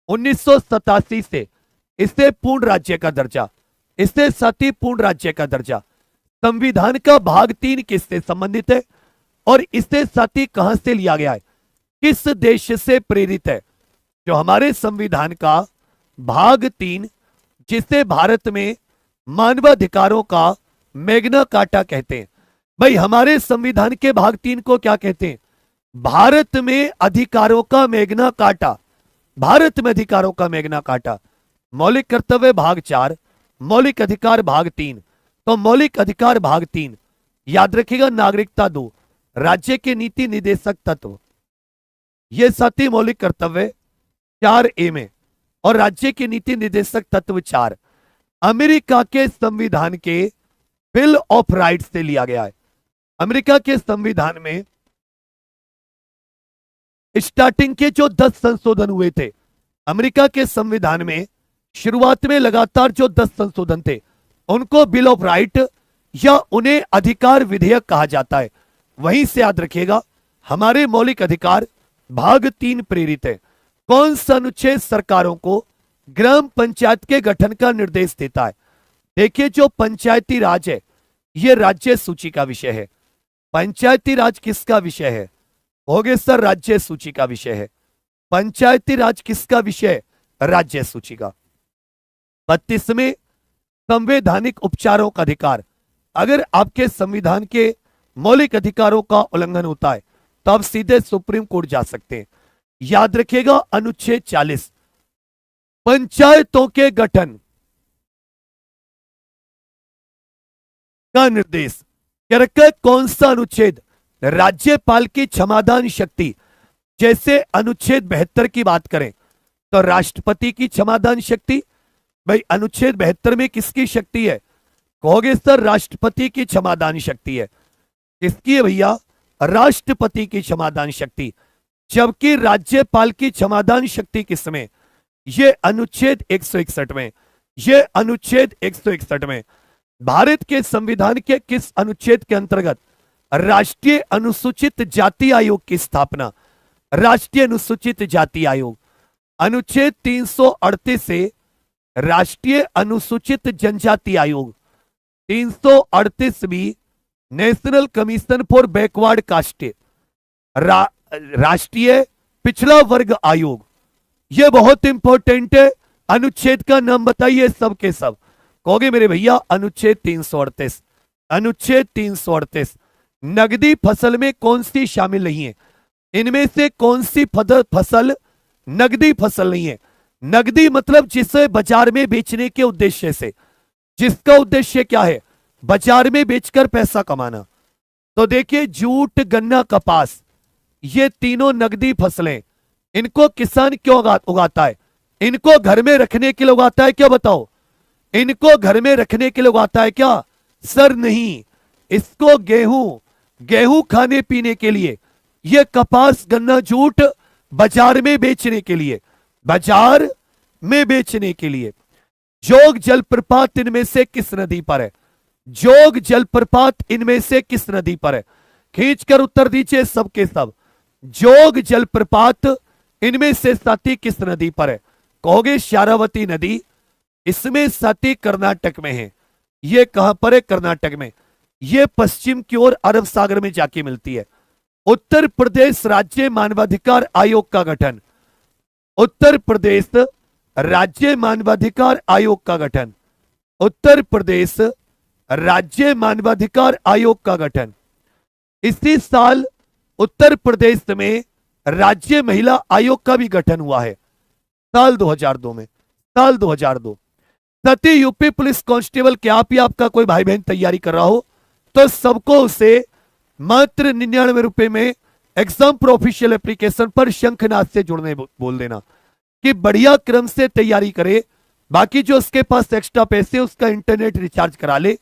A: 1987 से इसे पूर्ण राज्य का दर्जा, इससे साथी पूर्ण राज्य का दर्जा। संविधान का भाग 3 किससे संबंधित है और इससे साथी कहां से लिया गया है? किस देश से प्रेरित है? जो हमारे संविधान का भाग 3, जिसे भारत में मानवाधिकारों का मैग्ना कार्टा कहते हैं। भाई हमारे संविधान के भाग 3 को क्या कहते हैं? भारत में अधिकारों का मैग्ना कार्टा, भारत में अधिकारों का मैग्ना कार्टा। मौलिक कर्तव्य भाग 4, मौलिक अधिकार भाग 3। तो मौलिक अधिकार भाग 3 याद रखिएगा, नागरिकता 2, राज्य के नीति निदेशक तत्व, ये साथी मौलिक कर्तव्य 4A में, और राज्य के नीति निदेशक तत्व 4 अमेरिका के संविधान के बिल ऑफ राइट्स से लिया गया है। अमेरिका के संविधान में स्टार्टिंग के जो 10 संशोधन हुए थे, अमेरिका के संविधान में शुरुआत में लगातार जो 10 संशोधन थे उनको बिल ऑफ राइट या उन्हें अधिकार विधेयक कहा जाता है। वहीं से याद रखिएगा हमारे मौलिक अधिकार भाग 3 प्रेरित है। कौन सा अनुच्छेद सरकारों को ग्राम पंचायत के गठन का निर्देश देता है? देखिए जो पंचायती राज है यह राज्य सूची का विषय है। पंचायती राज किसका विषय है? होगे सर राज्य सूची का विषय है। पंचायती राज किसका विषय? राज्य सूची का। 32वें संवैधानिक उपचारों का अधिकार। अगर आपके संविधान के मौलिक अधिकारों का उल्लंघन होता है तो आप सीधे सुप्रीम कोर्ट जा सकते हैं। याद रखिएगा अनुच्छेद 40 पंचायतों के गठन का निर्देश क्या रखा है? कौन सा अनुच्छेद? राज्यपाल की क्षमादान शक्ति। जैसे अनुच्छेद 72 की बात करें तो राष्ट्रपति की क्षमादान शक्ति। भाई अनुच्छेद 72 में किसकी शक्ति है? कहोगे सर राष्ट्रपति की क्षमादान शक्ति है। किसकी है भैया? राष्ट्रपति की क्षमादान शक्ति। जबकि राज्यपाल की क्षमादान शक्ति किसमें? ये अनुच्छेद 161 में, ये अनुच्छेद 161 में। भारत के संविधान के किस अनुच्छेद के अंतर्गत राष्ट्रीय अनुसूचित जाति आयोग की स्थापना? राष्ट्रीय अनुसूचित जाति आयोग। अनुच्छेद 338 से राष्ट्रीय अनुसूचित जनजाति आयोग। 338 भी national commission for backward caste, राष्ट्रीय पिछड़ा वर्ग आयोग। यह बहुत इंपॉर्टेंट है। अनुच्छेद का नाम बताइए सब के सब। कहोगे मेरे भैया अनुच्छेद 338। अनुच्छेद 338 नगदी फसल में कौन सी शामिल नहीं है? इनमें से कौन सी फसल नगदी फसल नहीं है? नगदी मतलब जिसे बाजार में बेचने के उद्देश्य से, जिसका उद्देश्य क्या है? बाजार में बेचकर पैसा कमाना। तो देखिए जूट, गन्ना, कपास, ये तीनों नगदी फसलें। इनको किसान क्यों उगाता है? इनको घर में रखने के लिए उगाता है क्या? बताओ, इनको घर में रखने के लिए उगाता है क्या? सर नहीं, इसको गेहूं खाने पीने के लिए। ये कपास, गन्ना, जूट बाजार में बेचने के लिए, बाजार में बेचने के लिए। जोग जलप्रपात इनमें से किस नदी पर है? जोग जलप्रपात इनमें से किस नदी पर है? खींचकर उत्तर दीजिए सबके सब। जोग जलप्रपात इनमें से साथी किस नदी पर है? कहोगे शारावती नदी। इसमें साथी कर्नाटक में है। ये कहां पर है? कर्नाटक में। ये पश्चिम की ओर अरब सागर में जाके मिलती है। उत्तर प्रदेश राज्य मानवाधिकार आयोग का गठन। उत्तर प्रदेश राज्य मानवाधिकार आयोग का गठन। उत्तर प्रदेश राज्य मानवाधिकार आयोग का गठन। इसी साल उत्तर प्रदेश में राज्य महिला आयोग का भी गठन हुआ है, साल 2002 में। साल 2002। सती यूपी पुलिस कांस्टेबल के आप ही आपका कोई भाई बहन तैयारी कर रहा हो तो सबको उसे मात्र 99 रुपए में एग्जाम प्रोफिशियल एप्लीकेशन पर शंखनाद से जुड़ने बोल देना कि बढ़िया क्रम से तैयारी करे। बाकी जो उसके पास एक्स्ट्रा पैसे उसका इंटरनेट रिचार्ज करा ले।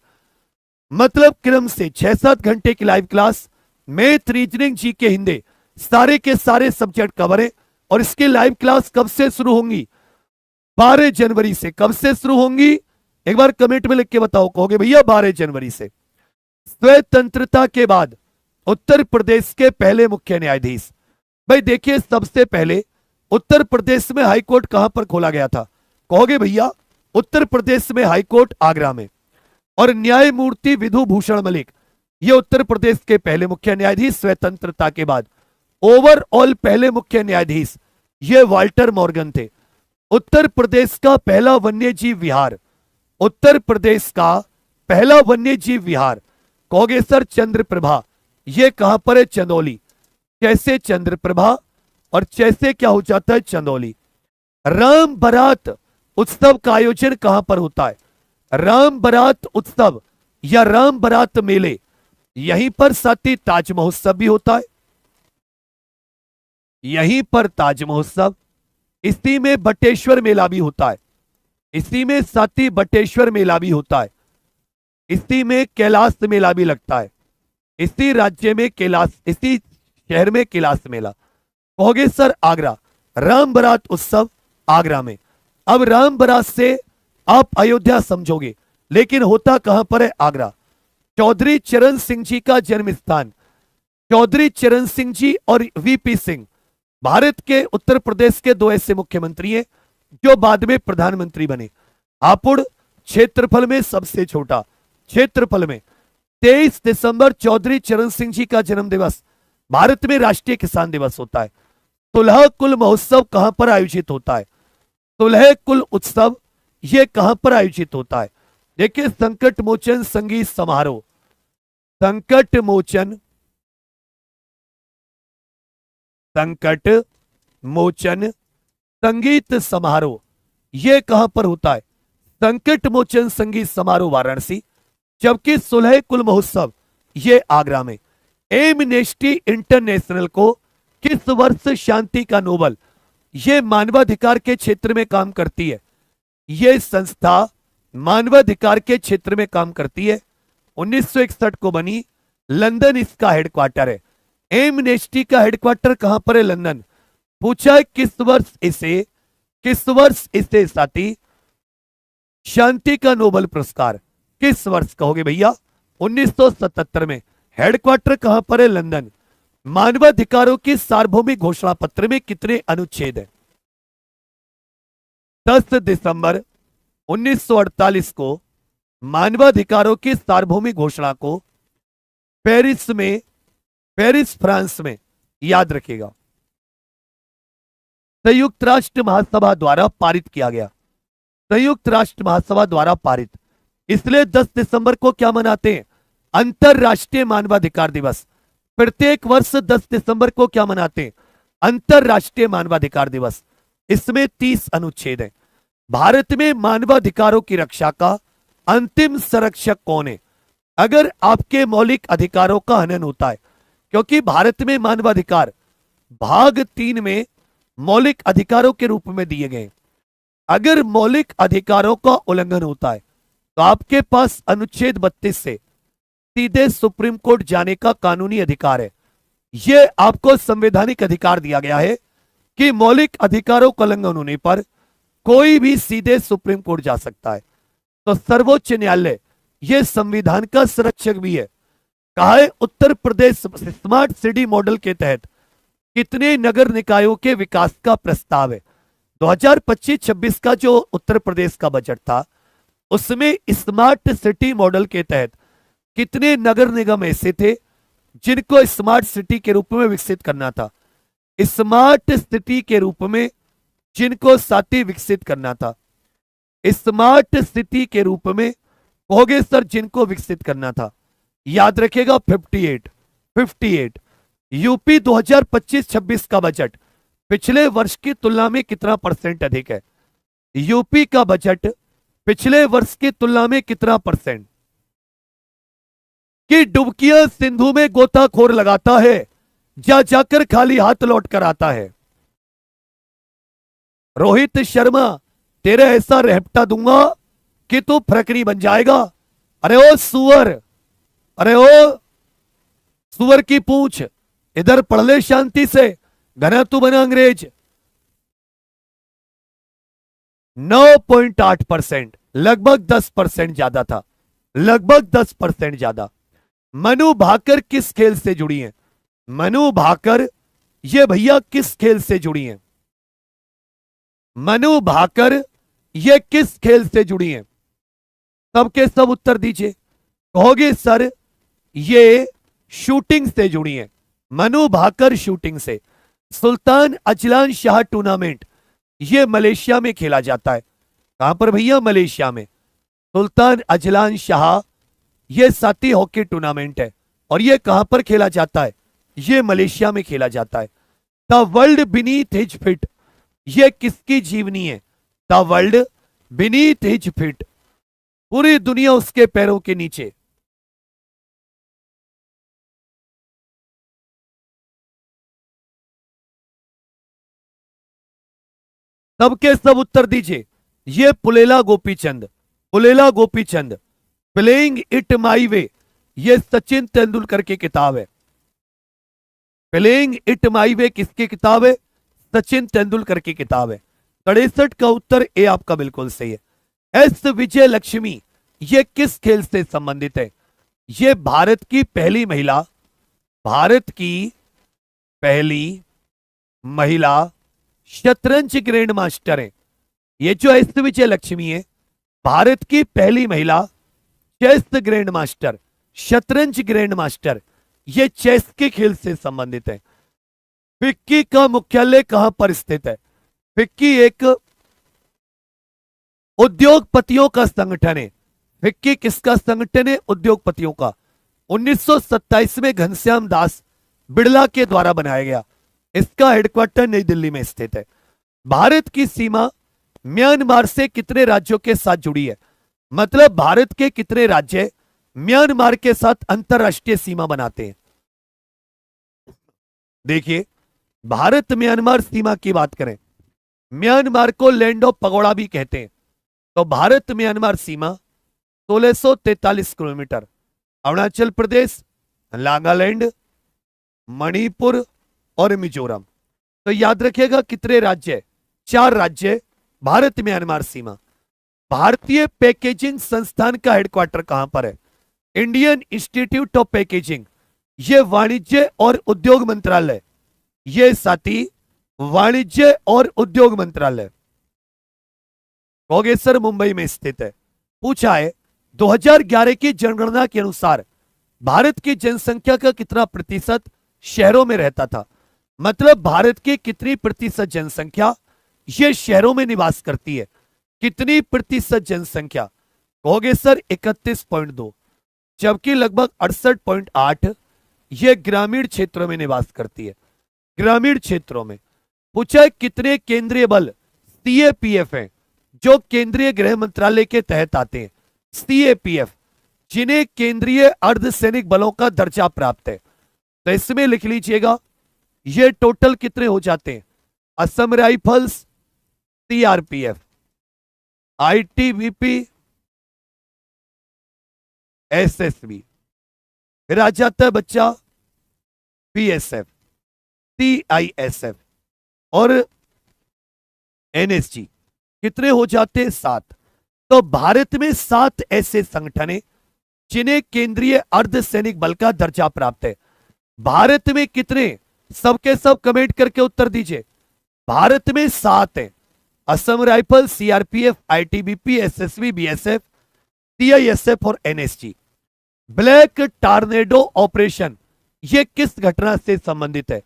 A: मतलब क्रम से 6-7 घंटे की live class, math, reasoning, GK, Hindi, सारे के सारे सब्जेक्ट कवर है। और इसकी लाइव क्लास कब से शुरू होंगी? 12 जनवरी से। कब से शुरू होंगी? एक बार कमेंट में लिख के बताओ। कहोगे भैया 12 जनवरी से। स्वतंत्रता के बाद उत्तर प्रदेश के पहले मुख्य न्यायाधीश। भाई देखिए सबसे पहले उत्तर प्रदेश में हाईकोर्ट कहां पर खोला गया था? कहोगे भैया उत्तर प्रदेश में हाईकोर्ट आगरा में। और न्यायमूर्ति विधु भूषण मलिक, ये उत्तर प्रदेश के पहले मुख्य न्यायाधीश स्वतंत्रता के बाद। ओवरऑल पहले मुख्य न्यायाधीश ये वाल्टर मॉर्गन थे। उत्तर प्रदेश का पहला वन्य जीव विहार। उत्तर प्रदेश का पहला वन्य जीव विहार कहोगे सर चंद्रप्रभा। ये कहां पर है? चंदौली। कैसे चंद्रप्रभा और कैसे क्या हो जाता है? चंदौली। राम बारात उत्सव का आयोजन कहां पर होता है? राम बारात उत्सव या राम बारात मेले, यहीं पर साथी ताज महोत्सव भी होता है। यहीं पर ताज महोत्सव, इसी में बटेश्वर मेला भी होता है। इसी में साथी बटेश्वर मेला भी होता है। इसी में कैलाश मेला भी लगता है। इसी राज्य में कैलाश, इसी शहर में कैलाश मेला। कहोगे सर आगरा। राम बारात उत्सव आगरा में। अब राम बारात से आप अयोध्या समझोगे, लेकिन होता कहां पर है? आगरा। चौधरी चरण सिंह जी का जन्म स्थान। चौधरी चरण सिंह जी और वीपी सिंह भारत के उत्तर प्रदेश के दो ऐसे मुख्यमंत्री हैं जो बाद में प्रधानमंत्री बने। हापुड़ क्षेत्रफल में सबसे छोटा, क्षेत्रफल में 23 दिसंबर चौधरी चरण सिंह जी का जन्म दिवस भारत में राष्ट्रीय किसान दिवस होता है। सुलह कुल महोत्सव कहां पर आयोजित होता है? सुलह कुल उत्सव यह कहां पर आयोजित होता है? देखिए संकट मोचन संगीत समारोह। संकट मोचन संगीत समारोह यह कहां पर होता है? संकट मोचन संगीत समारोह वाराणसी। जबकि सुलह कुल महोत्सव ये आगरा में। एमनेस्टी इंटरनेशनल को किस वर्ष शांति का नोबल? ये मानवाधिकार के क्षेत्र में काम करती है। ये संस्था मानवाधिकार के क्षेत्र में काम करती है। 1961 को बनी। लंदन इसका हेडक्वार्टर है। एमनेस्टी का हेडक्वार्टर कहां पर है? लंदन। पूछा है किस वर्ष इसे साथी शांति का नोबेल पुरस्कार किस वर्ष? कहोगे भैया 1977 में। हेडक्वार्टर कहां पर है? लंदन। मानवाधिकारों की सार्वभौमिक घोषणा पत्र में कितने अनुच्छेद हैं? 10 दिसंबर 1948 को मानवाधिकारों की सार्वभौमिक घोषणा को पेरिस फ्रांस में, याद रखिएगा, संयुक्त राष्ट्र महासभा द्वारा पारित किया गया। संयुक्त राष्ट्र महासभा द्वारा पारित। इसलिए 10 दिसंबर को क्या मनाते हैं? अंतरराष्ट्रीय मानवाधिकार दिवस। प्रत्येक वर्ष 10 दिसंबर को क्या मनाते हैं? अंतरराष्ट्रीय मानवाधिकार दिवस। इसमें 30 अनुच्छेद हैं। भारत में मानवाधिकारों की रक्षा का अंतिम संरक्षक कौन है? अगर आपके मौलिक अधिकारों का हनन होता है, क्योंकि भारत में मानवाधिकार भाग 3 में मौलिक अधिकारों के रूप में दिए गए। अगर मौलिक अधिकारों का उल्लंघन होता है तो आपके पास अनुच्छेद 32 से सीधे सुप्रीम कोर्ट जाने का कानूनी अधिकार है। यह आपको संवैधानिक अधिकार दिया गया है कि मौलिक अधिकारों का उल्लंघन होने पर कोई भी सीधे सुप्रीम कोर्ट जा सकता है। तो सर्वोच्च न्यायालय यह संविधान का संरक्षक भी है। कहा है Uttar Pradesh smart city model के तहत कितने नगर निकायों के विकास का प्रस्ताव है? 2025-26 का जो उत्तर प्रदेश का बजट था उसमें स्मार्ट सिटी मॉडल के तहत कितने नगर निगम ऐसे थे जिनको स्मार्ट सिटी के रूप में विकसित करना था? स्मार्ट सिटी के रूप में जिनको साथी विकसित करना था, स्मार्ट सिटी के रूप में कहोगे सर जिनको विकसित करना था, याद रखिएगा 58। यूपी 2025-26 का बजट पिछले वर्ष की तुलना में कितना परसेंट अधिक है? यूपी का बजट पिछले वर्ष की तुलना में कितना परसेंट? कि डुबकियां सिंधु में गोताखोर लगाता है, जा जाकर खाली हाथ लौट कर आता है। रोहित शर्मा तेरे ऐसा रेपटा दूंगा कि तू फ्रकरी बन जाएगा। अरे ओ सुअर, अरे ओ सुअर की पूंछ, इधर पढ़ ले शांति से, घना तू बना अंग्रेज। 9.8%, लगभग 10% ज्यादा था, लगभग 10% ज्यादा। मनु भाकर किस खेल से जुड़ी हैं? मनु भाकर ये भैया किस खेल से जुड़ी हैं? मनु भाकर ये किस खेल से जुड़ी हैं? सबके सब उत्तर दीजिए। कहोगे सर ये शूटिंग से जुड़ी हैं। मनु भाकर शूटिंग से। सुल्तान अजलान शाह टूर्नामेंट ये मलेशिया में खेला जाता है। कहां पर भैया? मलेशिया में। सुल्तान अजलान शाह ये साथी हॉकी टूर्नामेंट है और ये कहां पर खेला जाता है? ये मलेशिया में खेला जाता है। The world beneath his feet ये किसकी जीवनी है? The world beneath his feet, पूरी दुनिया उसके पैरों के नीचे। सबके सब उत्तर दीजिए। ये Pullela Gopichand, Pullela Gopichand, playing it my way, ये सचिन तेंदुलकर की किताब है। प्लेइंग इट माई वे किसकी किताब है? सचिन तेंदुलकर की किताब है। 63 का उत्तर ए आपका बिल्कुल सही है। एस विजय लक्ष्मी ये किस खेल से संबंधित है? ये भारत की पहली महिला, भारत की पहली महिला शतरंज ग्रैंड मास्टर है। ये जो एस विजय लक्ष्मी है भारत की पहली महिला चेस ग्रैंड मास्टर, शतरंज ग्रैंड मास्टर, ये चेस के खेल से संबंधित है। फिक्की का मुख्यालय कहां पर स्थित है? फिक्की एक उद्योगपतियों का संगठन है। फिक्की किसका संगठन है? उद्योगपतियों का। 1927 में घनश्याम दास बिड़ला के द्वारा बनाया गया। इसका हेडक्वार्टर नई दिल्ली में स्थित है। भारत की सीमा म्यांमार से कितने राज्यों के साथ जुड़ी है? मतलब भारत के कितने राज्य म्यांमार के साथ अंतरराष्ट्रीय सीमा बनाते हैं? देखिए, भारत म्यांमार सीमा की बात करें, म्यांमार को लैंड ऑफ पगोड़ा भी कहते हैं। तो भारत म्यांमार सीमा 1643 किलोमीटर। अरुणाचल प्रदेश, नागालैंड, मणिपुर और मिजोरम। तो याद रखिएगा कितने राज्य? 4 राज्य भारत म्यांमार सीमा। भारतीय पैकेजिंग संस्थान का हेडक्वार्टर कहां पर है? इंडियन इंस्टीट्यूट ऑफ पैकेजिंग, ये वाणिज्य और उद्योग मंत्रालय, ये साथी वाणिज्य और उद्योग मंत्रालय भोगेसर मुंबई में स्थित है। पूछा है 2011 की जनगणना के अनुसार भारत की जनसंख्या का कितना प्रतिशत शहरों में रहता था। मतलब भारत की कितनी प्रतिशत जनसंख्या ये शहरों में निवास करती है। कितनी प्रतिशत जनसंख्या कहोगे सर 31.2, जबकि लगभग 68.8 ये ग्रामीण क्षेत्रों में निवास करती है। ग्रामीण क्षेत्रों में पूछा है कितने केंद्रीय बल सीएपीएफ हैं जो केंद्रीय गृह मंत्रालय के तहत आते हैं। सीएपीएफ जिन्हें केंद्रीय अर्धसैनिक बलों का दर्जा प्राप्त है। तो इसमें लिख लीजिएगा ये टोटल कितने हो जाते हैं। Assam rifles, CRPF, ITBP, SSB, फिर आ जाता है बच्चा बीएसएफ, सीआईएसएफ और एनएसजी। कितने हो जाते हैं 7। तो भारत में 7 ऐसे संगठन हैं जिन्हें केंद्रीय अर्धसैनिक बल का दर्जा प्राप्त है। भारत में कितने, सबके सब कमेंट करके उत्तर दीजिए। भारत में 7 है। Assam rifle, CRPF, ITBP, SSB, BSF, CISF और एनएसजी। ब्लैक टॉर्नेडो ऑपरेशन ये किस घटना से संबंधित है।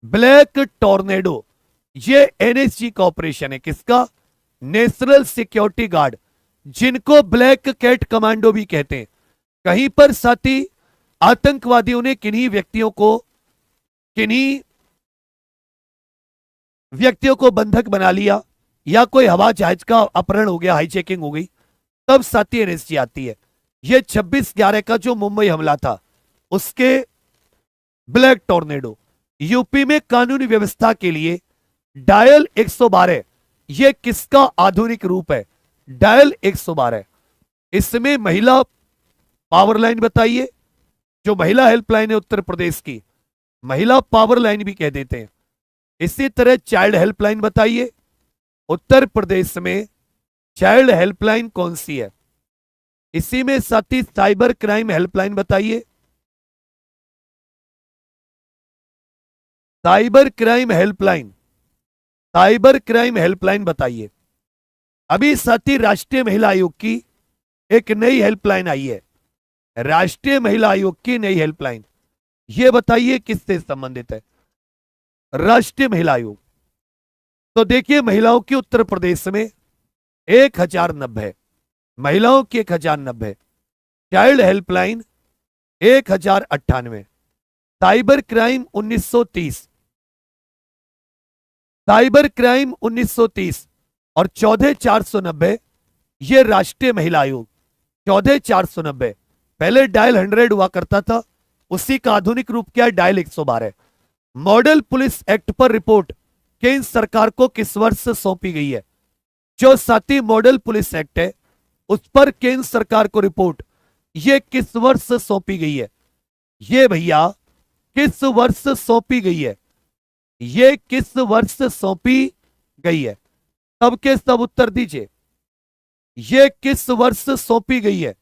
A: ब्लैक टॉर्नेडो ये एनएसजी का ऑपरेशन है। किसका, नेशनल सिक्योरिटी गार्ड, जिनको ब्लैक कैट कमांडो भी कहते हैं। कहीं पर साथी आतंकवादियों ने किन्हीं व्यक्तियों को बंधक बना लिया या कोई हवा जहाज का अपहरण हो गया, हाईजैकिंग हो गई, तब साथी एनएसजी आती है। यह 26/11 का जो मुंबई हमला था उसके ब्लैक टॉर्नेडो। यूपी में कानूनी व्यवस्था के लिए डायल 112 यह किसका आधुनिक रूप है। डायल 112 इसमें महिला पावर लाइन बताइए, जो महिला हेल्पलाइन है उत्तर प्रदेश की, महिला पावर लाइन भी कह देते हैं। इसी तरह चाइल्ड हेल्पलाइन बताइए, उत्तर प्रदेश में चाइल्ड हेल्पलाइन कौन सी है। इसी में साथी साइबर क्राइम हेल्पलाइन बताइए, cyber crime helpline, cyber crime helpline बताइए। अभी साथी राष्ट्रीय महिला आयोग की एक नई हेल्पलाइन आई है, राष्ट्रीय महिला आयोग की नई हेल्पलाइन, यह बताइए किससे संबंधित है। राष्ट्रीय महिला आयोग, तो देखिए महिलाओं की उत्तर प्रदेश में 1090, महिलाओं की 1090, child helpline 1098, cyber crime 1930, cyber crime 1930 और 14490 ये राष्ट्रीय महिला आयोग। 14490 पहले डायल 100 हुआ करता था, उसी का आधुनिक रूप क्या है डायल 112। मॉडल पुलिस एक्ट पर रिपोर्ट केंद्र सरकार को किस वर्ष सौंपी गई है। जो साथी मॉडल पुलिस एक्ट है उस पर केंद्र सरकार को रिपोर्ट ये किस वर्ष सौंपी गई है। ये भैया किस वर्ष सौंपी गई है, ये किस वर्ष सौंपी गई है, सबके सब उत्तर दीजिए। ये किस वर्ष सौंपी गई है,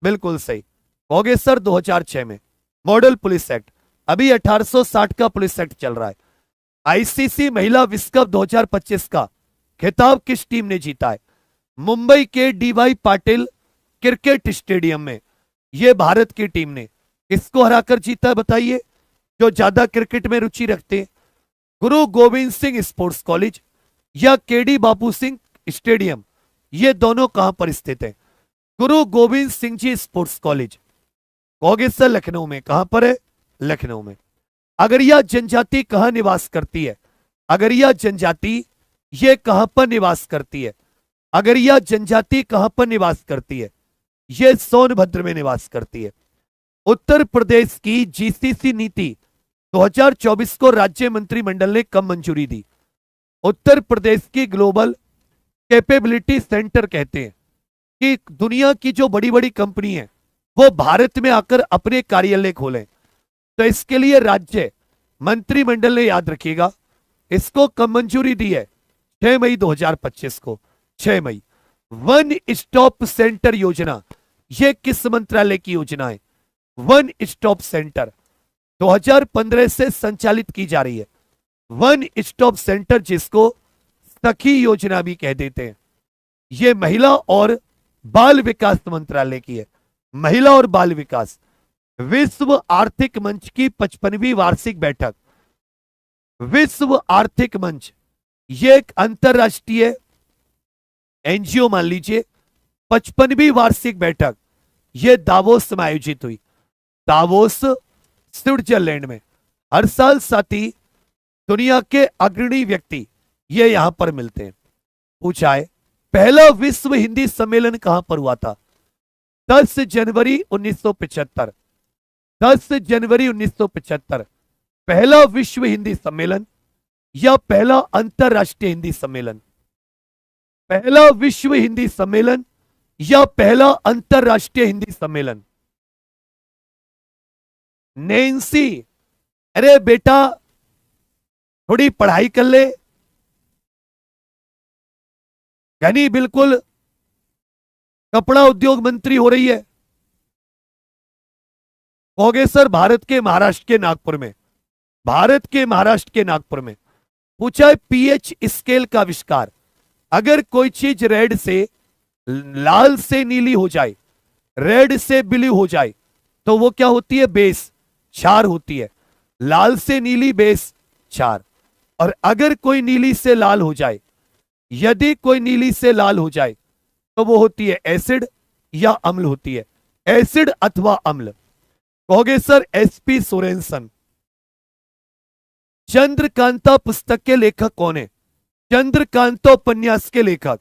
A: बिल्कुल सही हो गए सर 2006 में मॉडल पुलिस एक्ट। अभी 1860 का पुलिस एक्ट चल रहा है। आईसीसी महिला विश्व कप 2025 का खिताब किस टीम ने जीता है। मुंबई के डीवाई पाटिल क्रिकेट स्टेडियम में यह भारत की टीम ने किसको हराकर जीता है बताइए, जो ज्यादा क्रिकेट में रुचि रखते हैं। गुरु गोविंद सिंह स्पोर्ट्स कॉलेज या केडी बापू सिंह स्टेडियम, ये दोनों कहां पर स्थित है। गुरु गोविंद सिंह जी स्पोर्ट्स कॉलेज कहोगे सर लखनऊ में, कहां पर है, लखनऊ में। अगरिया जनजाति कहां निवास करती है। अगरिया जनजाति ये कहां पर निवास करती है। अगरिया जनजाति कहां पर निवास करती है, ये सोनभद्र में निवास करती है। उत्तर प्रदेश की जीसीसी नीति 2024 को राज्य मंत्रिमंडल ने कब मंजूरी दी। उत्तर प्रदेश की ग्लोबल कैपेबिलिटी सेंटर कहते हैं कि दुनिया की जो बड़ी बड़ी कंपनी है वो भारत में आकर अपने कार्यालय खोलें। तो इसके लिए राज्य मंत्रिमंडल ने, याद रखिएगा, इसको कब मंजूरी दी है, 6 मई 2025 को, 6 मई। वन स्टॉप सेंटर योजना, यह किस मंत्रालय की योजना है। वन स्टॉप सेंटर 2015 से संचालित की जा रही है। वन स्टॉप सेंटर, जिसको सखी योजना भी कह देते हैं, यह महिला और बाल विकास मंत्रालय की है। महिला और बाल विकास। विश्व आर्थिक मंच की 55वीं वार्षिक बैठक। विश्व आर्थिक मंच यह एक अंतरराष्ट्रीय एनजीओ मान लीजिए। 55वीं वार्षिक बैठक यह दावोस में आयोजित हुई। दावोस स्विट्जरलैंड में। हर साल साथी दुनिया के अग्रणी व्यक्ति ये यहां पर मिलते हैं। पूछा है पहला विश्व हिंदी सम्मेलन कहां पर हुआ था? 10 जनवरी 1975। 10 जनवरी 1975 पहला विश्व हिंदी सम्मेलन या पहला अंतरराष्ट्रीय हिंदी सम्मेलन? पहला विश्व हिंदी सम्मेलन या पहला अंतरराष्ट्रीय हिंदी सम्मेलन? नैन्सी, अरे बेटा थोड़ी पढ़ाई कर ले। यानी बिल्कुल कपड़ा उद्योग मंत्री हो रही है। कहोगे सर भारत के महाराष्ट्र के नागपुर में। भारत के महाराष्ट्र के नागपुर में। पूछा है पीएच स्केल का आविष्कार। अगर कोई चीज रेड से लाल से नीली हो जाए, रेड से ब्लू हो जाए, तो वो क्या होती है? बेस, क्षार होती है। लाल से नीली बेस क्षार। और अगर कोई नीली से लाल हो जाए, यदि कोई नीली से लाल हो जाए, तो वो होती है एसिड या अम्ल होती है। एसिड अथवा अम्ल। कहोगे सर एसपी सोरेनसन। चंद्रकांता पुस्तक के लेखक कौन है? चंद्रकांतोपन्यास के लेखक।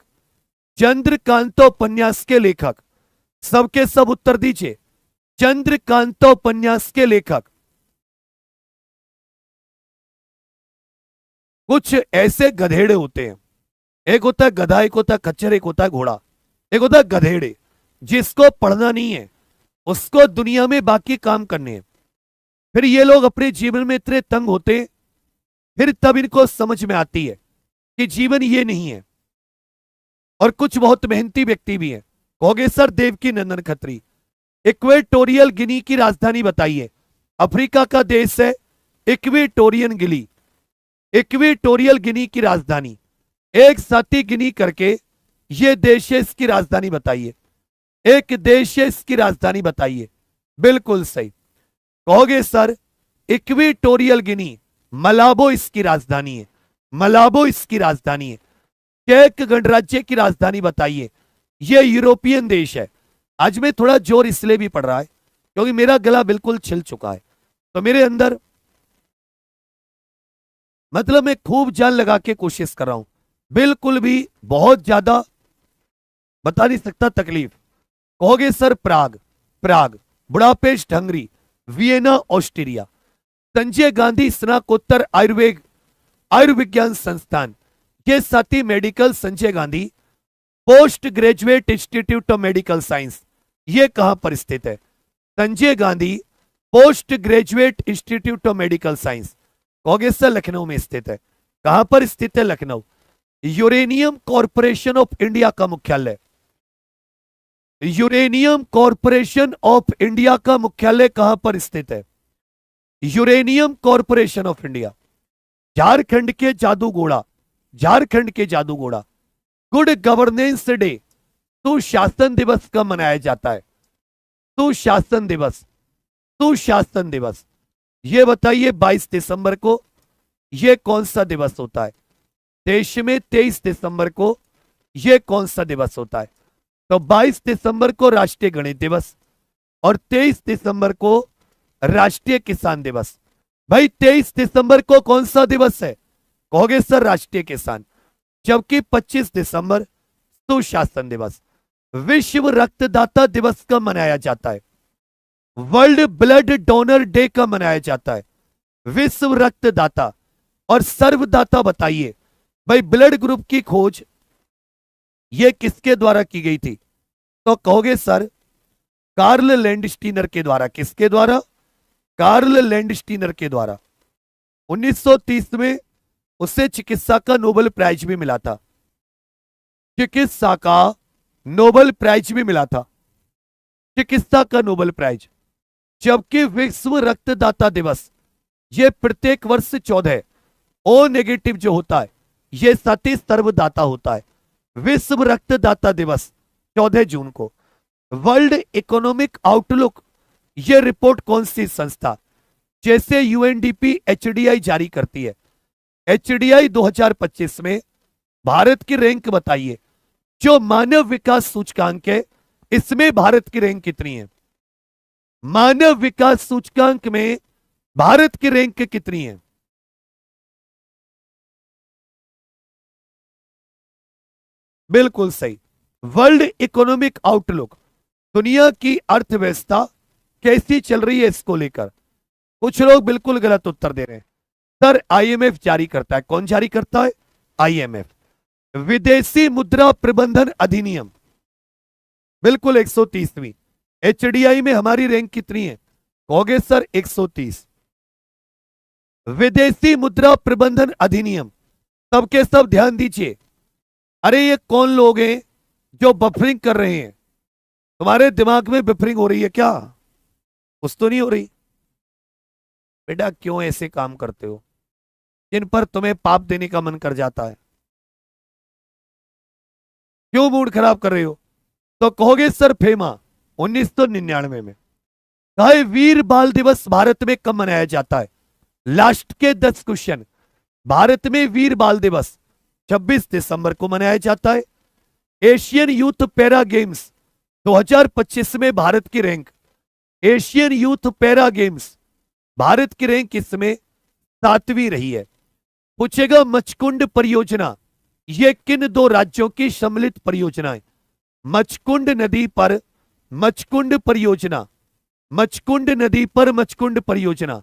A: चंद्रकांतोपन्यास के लेखक। सबके सब उत्तर दीजिए। चंद्रकांतोपन्यास के लेखक। कुछ ऐसे गधेड़े होते हैं, एक होता है गधा, एक होता है खच्चर, एक होता है घोड़ा, एक होता है गधेड़े, जिसको पढ़ना नहीं है, उसको दुनिया में बाकी काम करने हैं। फिर ये लोग अपने जीवन में इतने तंग होते हैं, फिर तब इनको समझ में आती है कि जीवन ये नहीं है। और कुछ बहुत मेहनती व्यक्ति भी हैं। कहोगे सर देवकी नंदन खत्री। इक्वेटोरियल गिनी की राजधानी बताइए। अफ्रीका का देश है इक्वेटोरियन गिनी। इक्वेटोरियल गिनी की राजधानी। एक साथी गिनी करके ये देश है, इसकी राजधानी बताइए। एक देश है, इसकी राजधानी बताइए। बिल्कुल सही। कहोगे सर इक्वेटोरियल गिनी, मलाबो इसकी राजधानी है। मलाबो इसकी राजधानी है। चेक गणराज्य की राजधानी बताइए। यह यूरोपियन देश है। आज में थोड़ा जोर इसलिए भी पड़ रहा है क्योंकि मेरा गला बिल्कुल छिल चुका है, तो मेरे अंदर मतलब मैं खूब जान लगा के कोशिश कर रहा हूं। बिल्कुल भी बहुत ज्यादा बता नहीं सकता तकलीफ। कहोगे sir Prague. Prague, Budapest Hungary, Vienna Austria. Sanjay Gandhi स्नातकोत्तर आयुर्विज्ञान संस्थान, ये साथी medical Sanjay Gandhi post graduate institute of medical science, ये कहां पर स्थित है? Sanjay Gandhi post graduate institute of medical science. कहोगे सर लखनऊ में स्थित है। कहां पर स्थित है? Lucknow. Uranium corporation of India का मुख्यालय। यूरेनियम कॉरपोरेशन ऑफ इंडिया का मुख्यालय कहां पर स्थित है? Uranium corporation of India. Jharkhand के जादूगोड़ा। झारखंड के जादूगोड़ा। गुड गवर्नेंस डे, सुशासन दिवस कब मनाया जाता है? सुशासन दिवस। सुशासन दिवस ये बताइए 22 दिसंबर को। यह कौन सा दिवस होता है? देश में 23 दिसंबर को यह कौन सा दिवस होता है? तो 22 दिसंबर को राष्ट्रीय गणित दिवस और 23 दिसंबर को राष्ट्रीय किसान दिवस। भाई 23 दिसंबर को कौन सा दिवस है? कहोगे सर राष्ट्रीय किसान। जबकि 25 दिसंबर सुशासन दिवस। विश्व रक्तदाता दिवस कब मनाया जाता है? वर्ल्ड ब्लड डोनर डे कब मनाया जाता है? विश्व रक्तदाता और सर्वदाता बताइए। भाई ब्लड ग्रुप की खोज ये किसके द्वारा की गई थी? तो कहोगे सर कार्ल लैंडस्टीनर के द्वारा। किसके द्वारा? कार्ल लैंडस्टीनर के द्वारा। 1930 में उसे चिकित्सा का नोबेल प्राइज भी मिला था। चिकित्सा का नोबेल प्राइज भी मिला था। चिकित्सा का नोबेल प्राइज। जबकि विश्व रक्तदाता दिवस ये प्रत्येक वर्ष 14 ओ नेगेटिव जो होता है ये सती सर्वदाता होता है। विश्व रक्तदाता दिवस 14 जून को। वर्ल्ड इकोनॉमिक आउटलुक ये रिपोर्ट कौन सी संस्था जैसे यूएनडीपी एचडीआई जारी करती है। एचडीआई 2025 में भारत की रैंक बताइए। जो मानव विकास सूचकांक है इसमें भारत की रैंक कितनी है? मानव विकास सूचकांक में भारत की रैंक कितनी है? बिल्कुल सही। वर्ल्ड इकोनॉमिक आउटलुक दुनिया की अर्थव्यवस्था कैसी चल रही है इसको लेकर। कुछ लोग बिल्कुल गलत उत्तर दे रहे हैं। सर आईएमएफ जारी करता है। कौन जारी करता है? आईएमएफ। विदेशी मुद्रा प्रबंधन अधिनियम बिल्कुल 130वीं। एचडीआई में हमारी रैंक कितनी है? कहोगे सर 130। विदेशी मुद्रा प्रबंधन अधिनियम सबके सब ध्यान दीजिए। अरे ये कौन लोग हैं जो बफरिंग कर रहे हैं? तुम्हारे दिमाग में बफरिंग हो रही है क्या? कुछ तो नहीं हो रही। बेटा क्यों ऐसे काम करते हो जिन पर तुम्हें पाप देने का मन कर जाता है? क्यों मूड खराब कर रहे हो? तो कहोगे सर फेमा 1999 में। कहा वीर बाल दिवस भारत में कब मनाया जाता है? लास्ट के 10 क्वेश्चन। भारत में वीर बाल दिवस 26 दिसंबर को मनाया जाता है। एशियन यूथ पैरा गेम्स 2025 में भारत की rank. Asian youth para games Bharat की रैंक इसमें 7वीं रही है। पूछेगा मचकुंड परियोजना ये किन दो राज्यों की सम्मिलित परियोजना है? मचकुंड नदी पर मचकुंड परियोजना। मचकुंड नदी पर मचकुंड परियोजना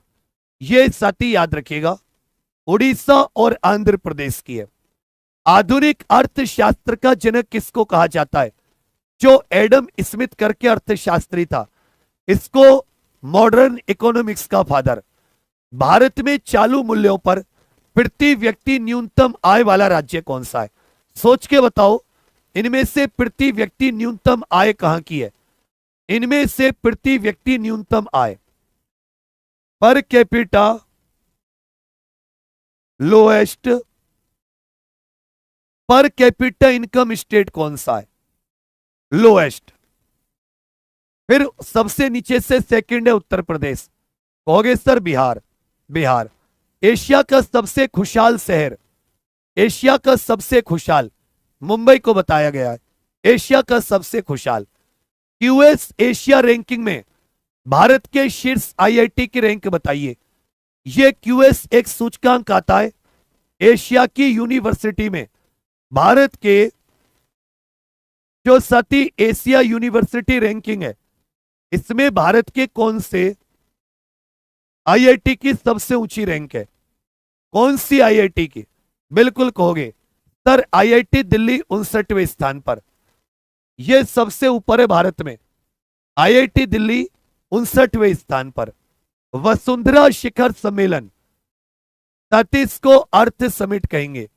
A: ये साथी याद रखिएगा उड़ीसा और आंध्र प्रदेश की है। आधुनिक अर्थशास्त्र का जनक किसको कहा जाता है? जो एडम स्मिथ करके अर्थशास्त्री था इसको मॉडर्न इकोनॉमिक्स का फादर। भारत में चालू मूल्यों पर प्रति व्यक्ति न्यूनतम आय वाला राज्य कौन सा है? सोच के बताओ इनमें से प्रति व्यक्ति न्यूनतम आय कहां की है? इनमें से प्रति व्यक्ति न्यूनतम आय per capita lowest per capita income state कौन सा है? लोएस्ट। फिर सबसे नीचे से सेकंड है उत्तर प्रदेश। कहोगे सर बिहार। बिहार। एशिया का सबसे खुशहाल शहर। एशिया का सबसे खुशहाल मुंबई को बताया गया है एशिया का सबसे खुशहाल। क्यूएस एशिया रैंकिंग में भारत के शीर्ष आईआईटी की रैंक बताइए। यह क्यूएस एक सूचकांक आता है एशिया की यूनिवर्सिटी में। भारत के जो सती एशिया यूनिवर्सिटी रैंकिंग है इसमें भारत के कौन से आईआईटी की सबसे ऊंची रैंक है? कौन सी आईआईटी की? बिल्कुल कहोगे सर आईआईटी दिल्ली 59वें स्थान पर। यह सबसे ऊपर है भारत में। आईआईटी दिल्ली 59वें स्थान पर। वसुंधरा शिखर सम्मेलन 37 को अर्थ समिट कहेंगे।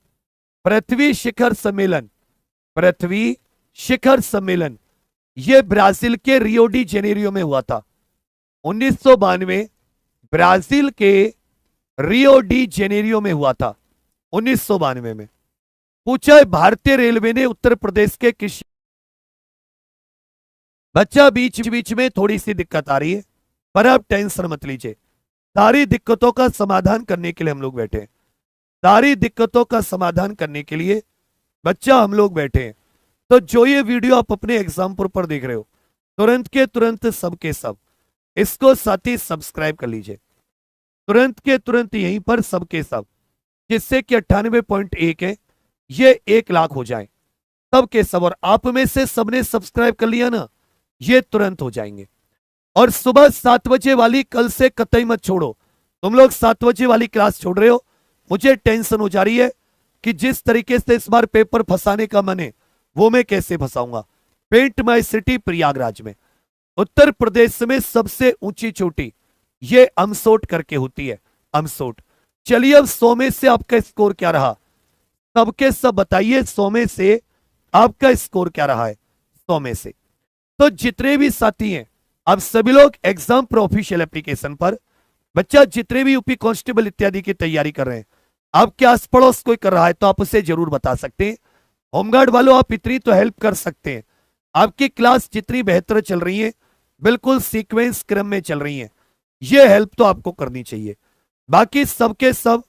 A: पृथ्वी शिखर सम्मेलन। पृथ्वी शिखर सम्मेलन यह ब्राजील के रियो डी जेनेरियो में हुआ था 1992। ब्राजील के रियो डी जेनेरियो में हुआ था 1992 में। पूछा है भारतीय रेलवे ने उत्तर प्रदेश के किस बच्चा बीच बीच में थोड़ी सी दिक्कत आ रही है पर आप टेंशन मत लीजिए। सारी दिक्कतों का समाधान करने के लिए हम लोग बैठे हैं। सारी दिक्कतों का समाधान करने के लिए बच्चा हम लोग बैठे हैं। तो जो ये वीडियो आप अपने एग्जाम्पल पर देख रहे हो तुरंत के तुरंत सबके सब इसको साथ ही सब्सक्राइब कर लीजिए। तुरंत के तुरंत यहीं पर सबके सब जिससे कि 98.1 है ये 1 लाख हो जाए सबके सब। और आप में से सबने सब्सक्राइब कर लिया ना ये तुरंत हो जाएंगे। और सुबह 7 बजे वाली कल से कतई मत छोड़ो। तुम लोग 7 बजे वाली क्लास छोड़ रहे हो। मुझे टेंशन हो जा रही है कि जिस तरीके से इस बार पेपर फंसाने का मन है वो मैं कैसे फंसाऊंगा। पेंट माई सिटी प्रयागराज में उत्तर प्रदेश में सबसे ऊंची चोटी ये अमसोट करके होती है। अमसोट। चलिए अब 100 में से आपका स्कोर क्या रहा सबके सब बताइए। 100 में से आपका स्कोर क्या रहा है? 100 में से तो जितने भी साथी हैं आप सभी लोग एग्जाम प्रो ऑफिशियल एप्लीकेशन पर बच्चा जितने भी यूपी कांस्टेबल इत्यादि की तैयारी कर रहे हैं, आपके आस पड़ोस कोई कर रहा है तो आप उसे जरूर बता सकते हैं। होमगार्ड वालों, आप इतनी तो हेल्प कर सकते हैं। आपकी क्लास जितनी बेहतर चल रही है, बिल्कुल सीक्वेंस क्रम में चल रही है, ये हेल्प तो आपको करनी चाहिए। बाकी सबके सब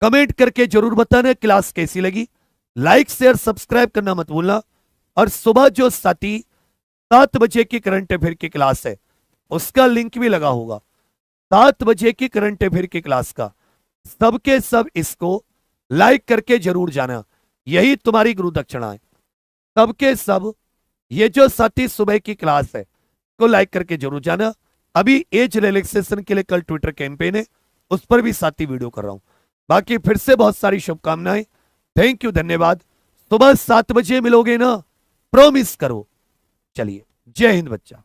A: कमेंट करके जरूर बताना क्लास कैसी लगी। लाइक शेयर सब्सक्राइब करना मत भूलना। और सुबह जो 7 बजे की करंट अफेयर की क्लास है, उसका लिंक भी लगा होगा। 7 बजे की करंट अफेयर की क्लास का सबके सब इसको लाइक करके जरूर जाना, यही तुम्हारी गुरु दक्षिणा है। सबके सब ये जो साथी सुबह की क्लास है को लाइक करके जरूर जाना। अभी एज रिलैक्सेशन के लिए कल ट्विटर कैंपेन है, उस पर भी साथी वीडियो कर रहा हूं। बाकी फिर से बहुत सारी शुभकामनाएं। थैंक यू, धन्यवाद। सुबह 7 बजे मिलोगे ना, प्रॉमिस करो। चलिए, जय हिंद बच्चा।